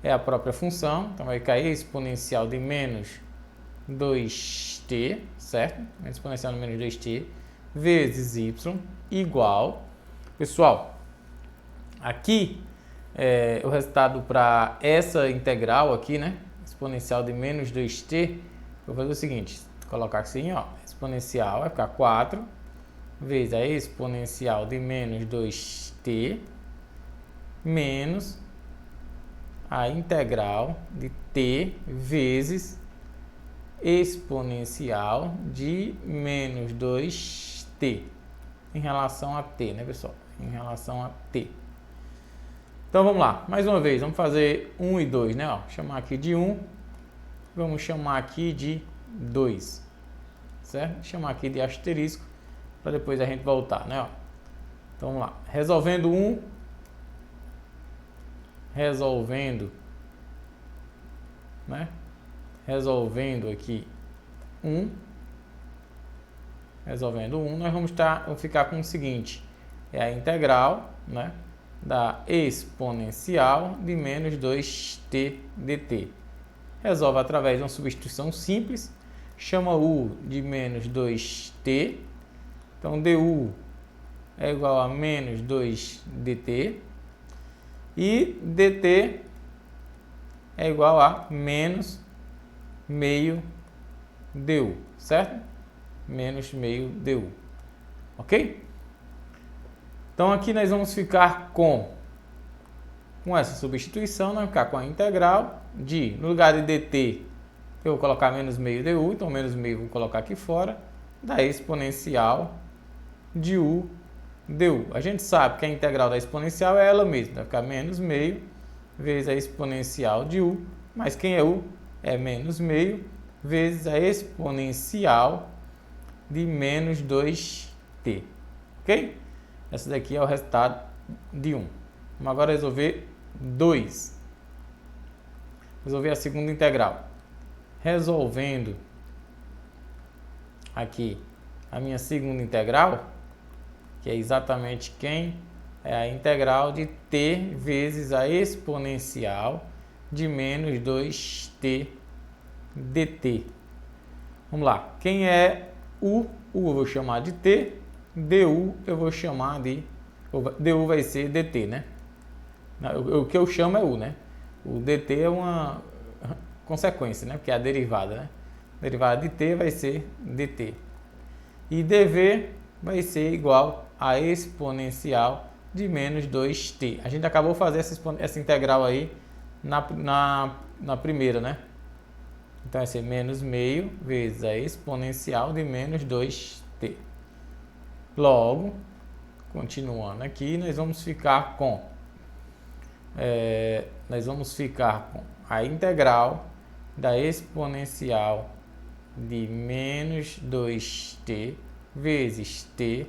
é a própria função, então vai cair exponencial de menos 2t, certo? Exponencial de menos 2t vezes y igual, pessoal, aqui o resultado para essa integral aqui, né? Exponencial de menos 2t, eu vou fazer o seguinte, colocar assim, ó, exponencial vai ficar 4 vezes a exponencial de menos 2t menos a integral de t vezes exponencial de menos 2t em relação a t, né, pessoal? Em relação a t. Então vamos lá, mais uma vez, vamos fazer 1 e 2, né? Ó, chamar aqui de 1, vamos chamar aqui de 2, certo? Chamar aqui de asterisco, para depois a gente voltar, né? Ó. Então vamos lá, resolvendo 1, né? Resolvendo aqui 1, nós vamos ficar com o seguinte, é a integral, né, da exponencial de menos 2t dt. Resolve através de uma substituição simples, chama u de menos 2t, então du é igual a menos 2 dt, e dt é igual a menos meio du, certo? Menos meio du, ok? Então aqui nós vamos ficar com essa substituição, nós vamos ficar com a integral de, no lugar de dt, eu vou colocar menos meio du, então menos meio vou colocar aqui fora, da exponencial de u du. A gente sabe que a integral da exponencial é ela mesma, vai ficar menos meio vezes a exponencial de u, mas quem é u? É menos meio vezes a exponencial de menos 2t, ok? Esse daqui é o resultado de 1. Vamos agora resolver 2. Resolver a segunda integral. Resolvendo aqui a minha segunda integral, que é exatamente quem? É a integral de t vezes a exponencial de menos 2t dt. Vamos lá. Quem é u? U eu vou chamar de t. Du eu vou chamar de... du vai ser dt, né? O que eu chamo é u, né? O dt é uma consequência, né? Porque é a derivada, né? A derivada de t vai ser dt. E dv vai ser igual a exponencial de menos 2t. A gente acabou de fazer essa integral aí na primeira, né? Então vai ser menos meio vezes a exponencial de menos 2t. Logo, continuando aqui, nós vamos ficar com a integral da exponencial de menos 2t vezes t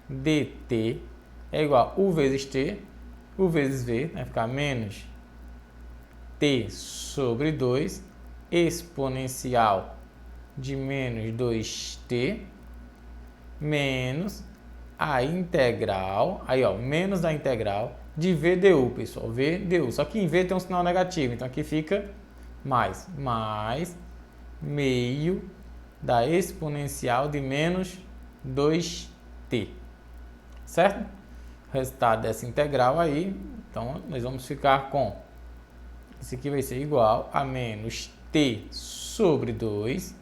dt é igual a u vezes t, u vezes v, vai ficar menos t sobre 2 exponencial de menos 2t menos a integral, aí ó, menos da integral de v du, pessoal, v du, só que em v tem um sinal negativo, então aqui fica mais meio da exponencial de menos 2t, certo? O resultado dessa integral aí, então nós vamos ficar com, isso aqui vai ser igual a menos t sobre 2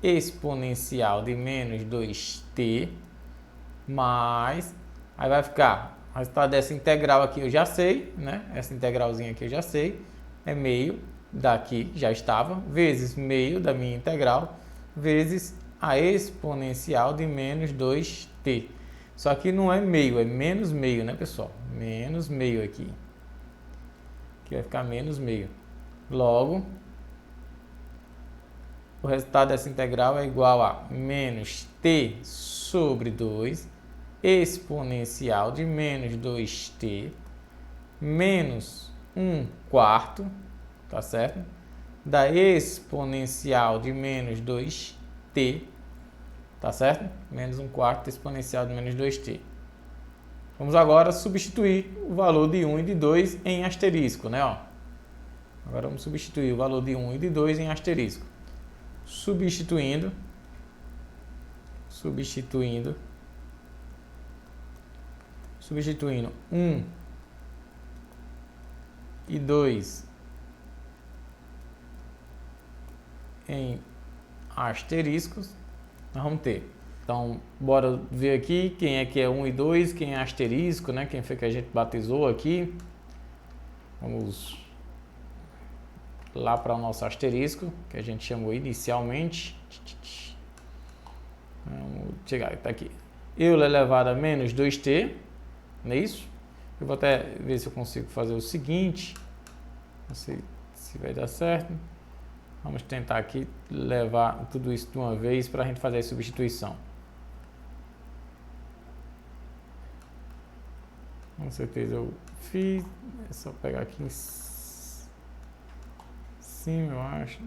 exponencial de menos 2t mais, aí vai ficar, o resultado dessa integral aqui eu já sei, né? Essa integralzinha aqui eu já sei, é meio daqui, já estava, vezes meio da minha integral, vezes a exponencial de menos 2t. Só que não é meio, é menos meio, né, pessoal? Menos meio aqui. Aqui vai ficar menos meio. Logo, o resultado dessa integral é igual a menos t sobre 2 exponencial de menos 2t menos 1/4, tá certo? Da exponencial de menos 2t, tá certo? Menos 1/4 exponencial de menos 2t. Vamos agora substituir o valor de 1 e de 2 em asterisco, né? Ó. Agora vamos substituir o valor de 1 e de 2 em asterisco. Substituindo 1 e 2 em asteriscos, nós vamos ter. Então, bora ver aqui quem é que é 1 e 2, quem é asterisco, né? Quem foi que a gente batizou aqui. Vamos lá para o nosso asterisco, que a gente chamou inicialmente. Vamos chegar, está aqui. Eu elevado a menos 2t, não é isso? Eu vou até ver se eu consigo fazer o seguinte, não sei se vai dar certo. Vamos tentar aqui levar tudo isso de uma vez para a gente fazer a substituição. Com certeza eu fiz, é só pegar aqui em cima, eu acho.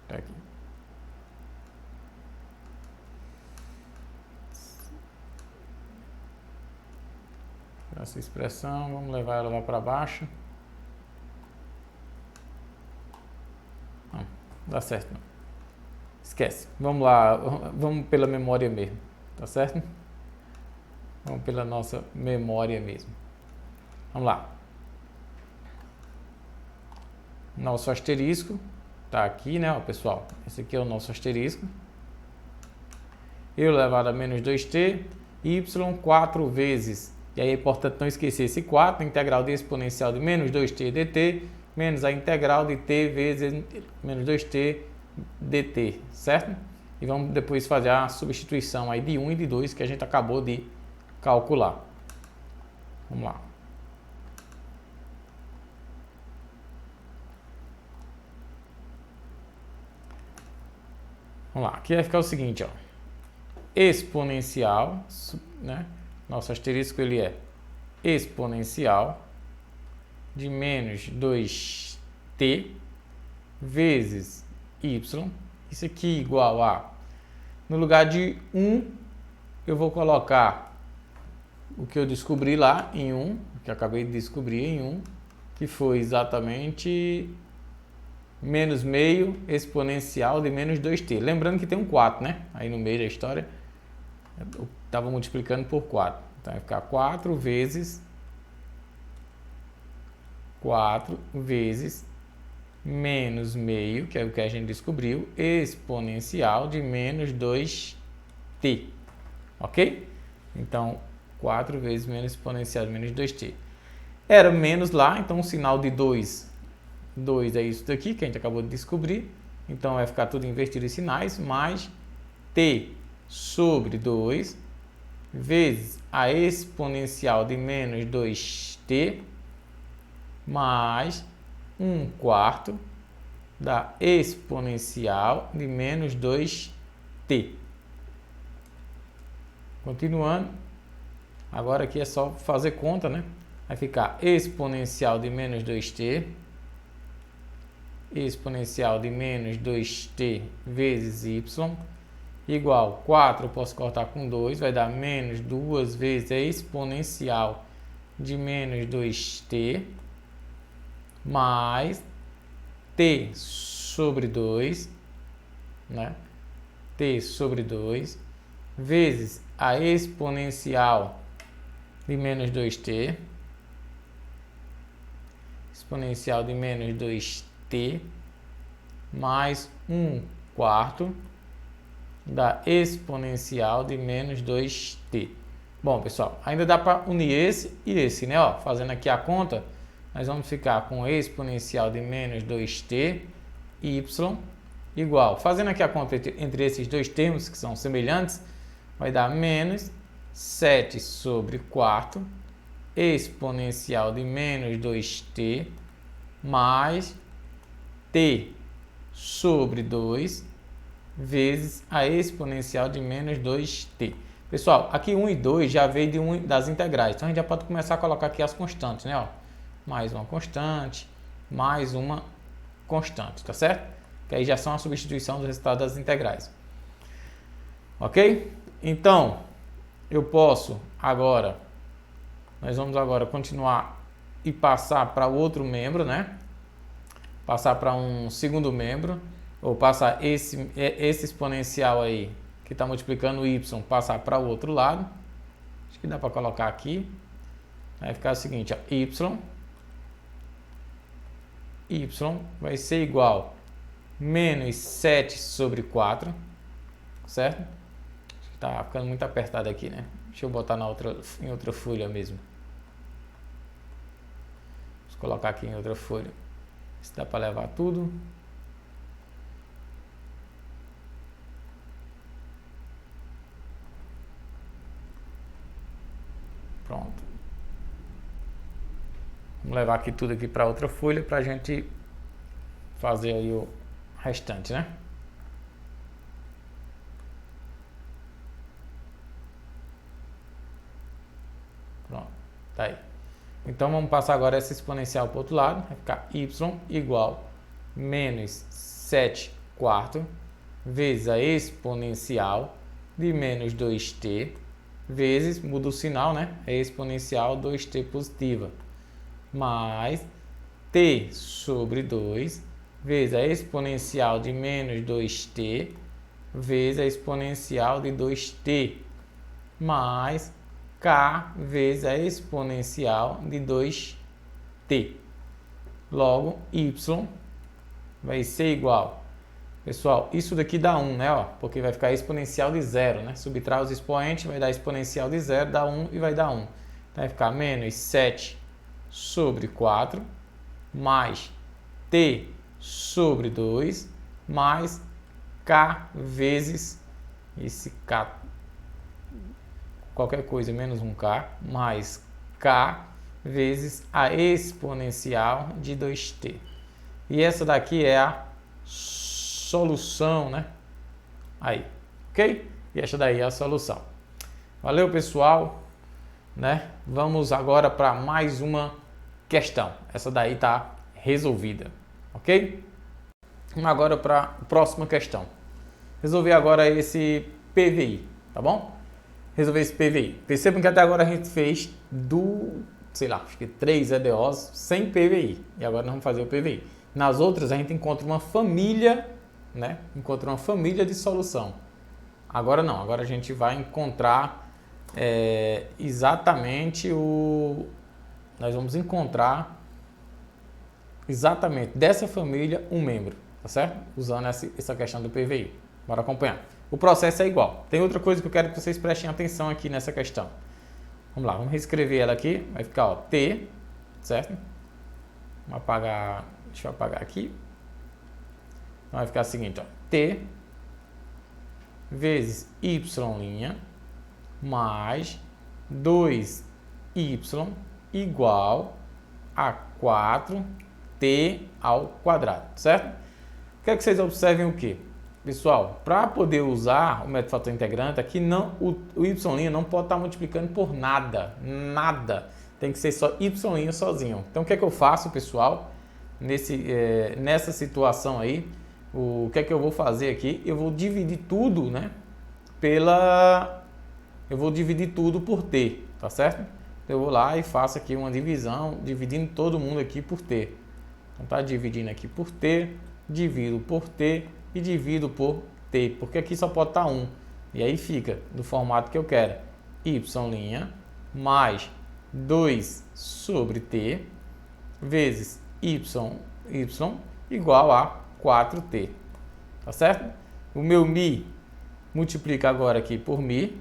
Tá aqui. Essa expressão, vamos levar ela lá para baixo. Não, dá certo não. Esquece. Vamos lá, vamos pela memória mesmo, tá certo? Vamos pela nossa memória mesmo. Vamos lá. Nosso asterisco tá aqui, né, ó, pessoal? Esse aqui é o nosso asterisco. Eu elevado a menos 2t, y 4 vezes. E aí é importante não esquecer esse 4, integral de exponencial de menos 2t dt, menos a integral de t vezes menos 2t dt, certo? E vamos depois fazer a substituição aí de 1 e de 2 que a gente acabou de calcular. Vamos lá. Vamos lá, aqui vai ficar o seguinte, ó. Exponencial, né? Nosso asterisco ele é exponencial de menos 2t vezes y. Isso aqui igual a, no lugar de 1, eu vou colocar o que eu descobri lá em 1, que eu acabei de descobrir em 1, que foi exatamente menos meio exponencial de menos 2t. Lembrando que tem um 4, né? Aí no meio da história, eu estava multiplicando por 4. Então vai ficar 4 vezes menos meio, que é o que a gente descobriu, exponencial de menos 2t. Ok? Então, 4 vezes menos exponencial de menos 2t. Era menos lá, então o sinal de 2 2 é isso daqui que a gente acabou de descobrir. Então vai ficar tudo invertido em sinais, mais t sobre 2 vezes a exponencial de menos 2t mais 1/4 da exponencial de menos 2t. Continuando, agora aqui é só fazer conta, né? Vai ficar exponencial de menos 2t, exponencial de menos 2t vezes y, igual 4, eu posso cortar com 2, vai dar menos 2 vezes a exponencial de menos 2t, mais t sobre 2, né? T sobre 2, vezes a exponencial de menos 2t, exponencial de menos 2t, mais 1/4 da exponencial de menos 2t. Bom, pessoal, ainda dá para unir esse e esse, né? Ó, fazendo aqui a conta, nós vamos ficar com exponencial de menos 2t y igual, fazendo aqui a conta entre esses dois termos que são semelhantes, vai dar menos 7 sobre 4 exponencial de menos 2t mais t sobre 2 vezes a exponencial de menos 2t. Pessoal, aqui 1 e 2 já veio das integrais, então a gente já pode começar a colocar aqui as constantes, né? Ó, mais uma constante, mais uma constante, tá certo? Que aí já são a substituição do resultado das integrais. Ok? Então, eu posso agora, nós vamos agora continuar e passar para o outro membro, né? Passar para um segundo membro, ou passar esse exponencial aí, que está multiplicando o y, passar para o outro lado. Acho que dá para colocar aqui. Vai ficar o seguinte, ó, y vai ser igual a menos 7 sobre 4, certo? Acho que está ficando muito apertado aqui, né? Deixa eu botar em outra folha mesmo. Vou colocar aqui em outra folha. Se dá para levar tudo. Pronto. Vamos levar aqui tudo aqui para outra folha para a gente fazer aí o restante, né? Pronto, tá aí. Então vamos passar agora essa exponencial para o outro lado, vai ficar y igual a menos 7/4 vezes a exponencial de menos 2t vezes, muda o sinal, né? É exponencial 2t positiva, mais t sobre 2 vezes a exponencial de menos 2t vezes a exponencial de 2t, mais k vezes a exponencial de 2t. Logo, y vai ser igual. Pessoal, isso daqui dá 1, né? Ó, porque vai ficar exponencial de 0, né? Subtrai os expoentes, vai dar exponencial de 0, dá 1 e vai dar 1. Então vai ficar menos 7 sobre 4, mais t sobre 2, mais k vezes esse k, qualquer coisa menos 1k, mais k vezes a exponencial de 2t. E essa daqui é a solução, né? Aí, ok? E essa daí é a solução. Valeu, pessoal, né? Vamos agora para mais uma questão. Essa daí tá resolvida, ok? Vamos agora para a próxima questão. Resolver agora esse PVI, tá bom? Resolver esse PVI. Percebam que até agora a gente fez sei lá, acho que 3 EDOs sem PVI. E agora nós vamos fazer o PVI. Nas outras a gente encontra uma família, né? Encontra uma família de solução. Agora não, agora a gente vai encontrar exatamente nós vamos encontrar exatamente dessa família um membro, tá certo? Usando essa questão do PVI. Bora acompanhar. O processo é igual. Tem outra coisa que eu quero que vocês prestem atenção aqui nessa questão. Vamos lá, vamos reescrever ela aqui. Vai ficar, ó, T, certo? Vamos apagar Deixa eu apagar aqui. Então vai ficar o seguinte, ó, t vezes y' mais 2y igual a 4t ao quadrado, certo? Quero que vocês observem o quê? Pessoal, para poder usar o método fator integrante, aqui não, o y' não pode estar multiplicando por nada, nada. Tem que ser só y' sozinho. Então, o que é que eu faço, pessoal? Nessa situação aí, o que é que eu vou fazer aqui? Eu vou dividir tudo, né? Eu vou dividir tudo por t, tá certo? Eu vou lá e faço aqui uma divisão, dividindo todo mundo aqui por t. Então, tá dividindo aqui por t, divido por t e divido por t, porque aqui só pode estar 1. E aí fica do formato que eu quero. Y' mais 2 sobre t vezes y igual a 4t. Tá certo? O meu mi multiplica agora aqui por mi,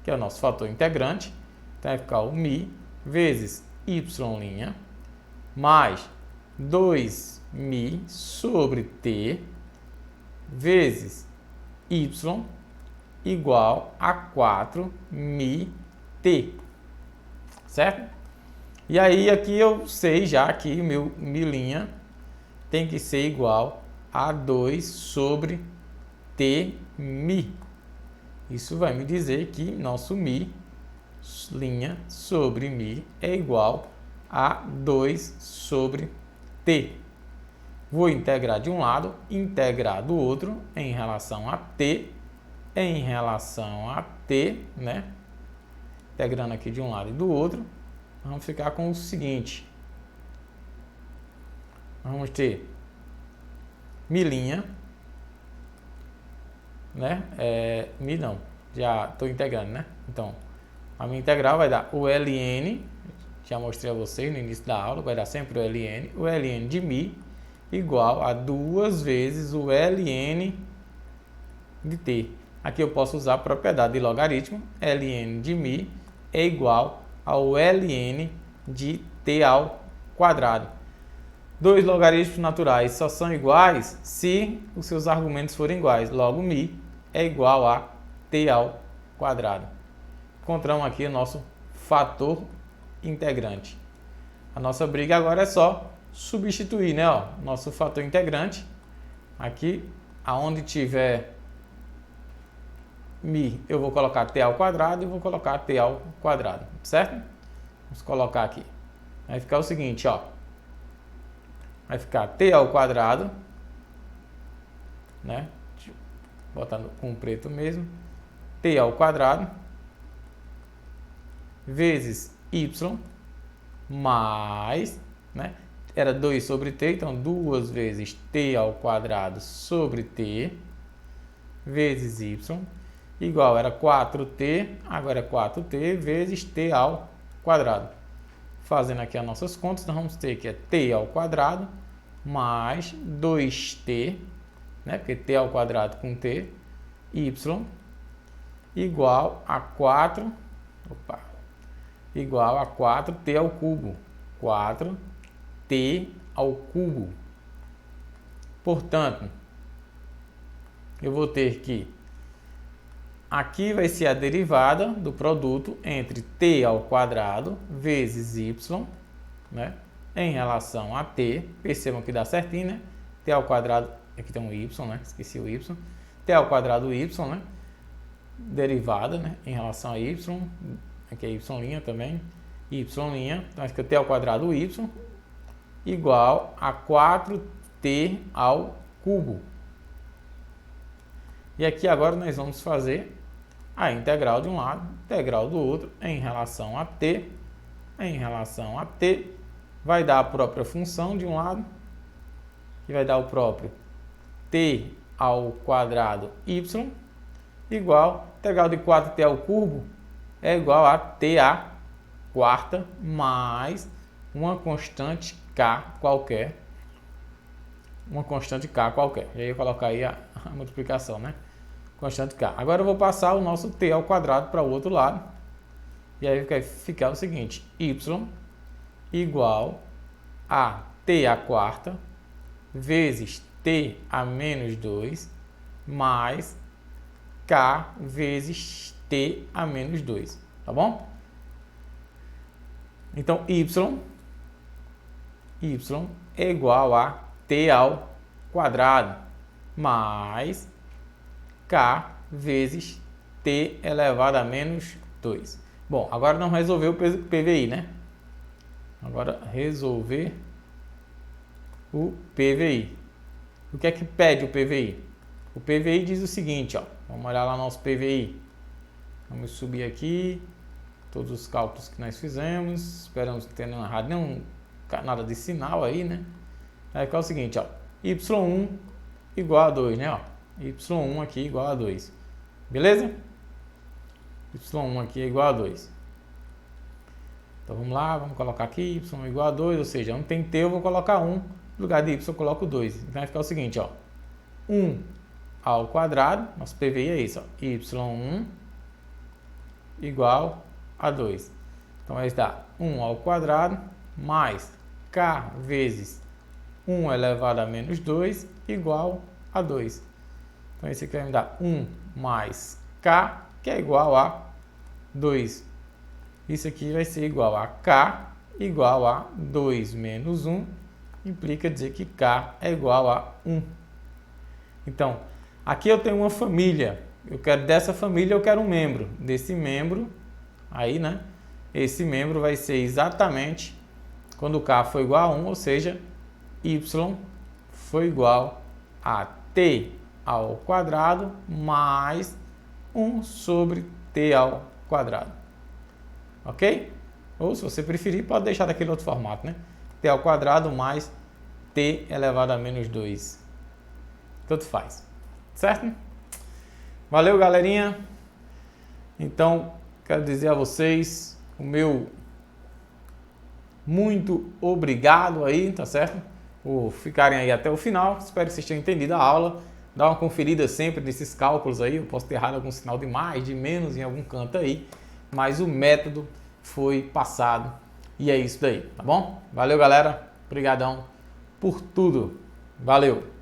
que é o nosso fator integrante. Então vai ficar o mi vezes y' mais 2mi sobre t vezes y igual a 4mi t, certo? E aí aqui eu sei já que o meu mi' tem que ser igual a 2 sobre t mi. Isso vai me dizer que nosso mi' sobre mi é igual a 2 sobre t. Vou integrar de um lado, integrar do outro em relação a t, né? Integrando aqui de um lado e do outro, vamos ficar com o seguinte. Vamos ter mi', né? Mi não, já estou integrando, né? Então, a minha integral vai dar o ln, já mostrei a vocês no início da aula, vai dar sempre o ln de mi igual a 2 vezes o ln de t. Aqui eu posso usar a propriedade de logaritmo, ln de mi é igual ao ln de t ao quadrado. Dois logaritmos naturais só são iguais se os seus argumentos forem iguais. Logo, mi é igual a t ao quadrado. Encontramos aqui o nosso fator integrante. A nossa briga agora é só substituir, né? Ó, nosso fator integrante. Aqui, aonde tiver mi, eu vou colocar t ao quadrado e vou colocar t ao quadrado, certo? Vamos colocar aqui. Vai ficar o seguinte, ó. Vai ficar t ao quadrado, né? Deixa eu botar com preto mesmo. T ao quadrado vezes y mais, né? Era 2 sobre t, então 2 vezes t ao quadrado sobre t vezes y igual, era 4t, agora é 4t vezes t ao quadrado. Fazendo aqui as nossas contas, nós vamos ter que é t ao quadrado mais 2t, né? Porque t ao quadrado com t, y igual a 4, igual a 4t ao cubo, 4t ao cubo. Portanto, eu vou ter que aqui vai ser a derivada do produto entre t ao quadrado vezes y, né, em relação a t. Percebam que dá certinho, né? T ao quadrado, aqui tem um y, né? Esqueci o y. T ao quadrado y, né? Derivada, né? Em relação a y. Aqui é y' também. Y'. Então, fica t ao quadrado y igual a 4t ao cubo. E aqui agora nós vamos fazer a integral de um lado, integral do outro, em relação a t. Em relação a t, vai dar a própria função de um lado, que vai dar o próprio t ao quadrado y, igual, integral de 4t ao cubo, é igual a t à quarta, mais uma constante k qualquer. Uma constante k qualquer. E aí eu colocar aí a multiplicação, né? Constante k. Agora eu vou passar o nosso t ao quadrado para o outro lado. E aí vai ficar o seguinte, y igual a t à quarta vezes t a menos 2 mais k vezes t a menos 2, tá bom? Então, y é igual a t ao quadrado mais k vezes t elevado a menos 2. Bom, agora não resolveu o PVI, né? Agora resolver o PVI. O que é que pede o PVI? O PVI diz o seguinte, ó. Vamos olhar lá nosso PVI. Vamos subir aqui todos os cálculos que nós fizemos. Esperamos que tenha errado nada de sinal aí, né? Aí fica o seguinte, ó. Y1 igual a 2, né? Ó. Y1 aqui igual a 2. Beleza? Y1 aqui é igual a 2. Então vamos lá, vamos colocar aqui y igual a 2, ou seja, onde tem t eu vou colocar 1, no lugar de y eu coloco 2. Então vai ficar o seguinte, ó. 1 ao quadrado, nosso PVI é isso, ó. Y1 igual a 2. Então vai dar 1 ao quadrado mais k vezes 1 elevado a menos 2 igual a 2. Então esse aqui vai me dar 1 mais k, que é igual a 2. Isso aqui vai ser igual a k igual a 2 menos 1, implica dizer que k é igual a 1. Então, aqui eu tenho uma família, dessa família eu quero um membro. Desse membro, aí, né? Esse membro vai ser exatamente quando k for igual a 1, ou seja, y foi igual a t ao quadrado mais 1 sobre t ao quadrado. Ok? Ou, se você preferir, pode deixar daquele outro formato, né? t ao quadrado mais t elevado a menos 2. Tanto faz. Certo? Valeu, galerinha. Então, quero dizer a vocês o meu muito obrigado aí, tá certo? Por ficarem aí até o final. Espero que vocês tenham entendido a aula. Dá uma conferida sempre nesses cálculos aí. Eu posso ter errado algum sinal de mais, de menos em algum canto aí. Mas o método foi passado e é isso daí, tá bom? Valeu, galera. Obrigadão por tudo. Valeu.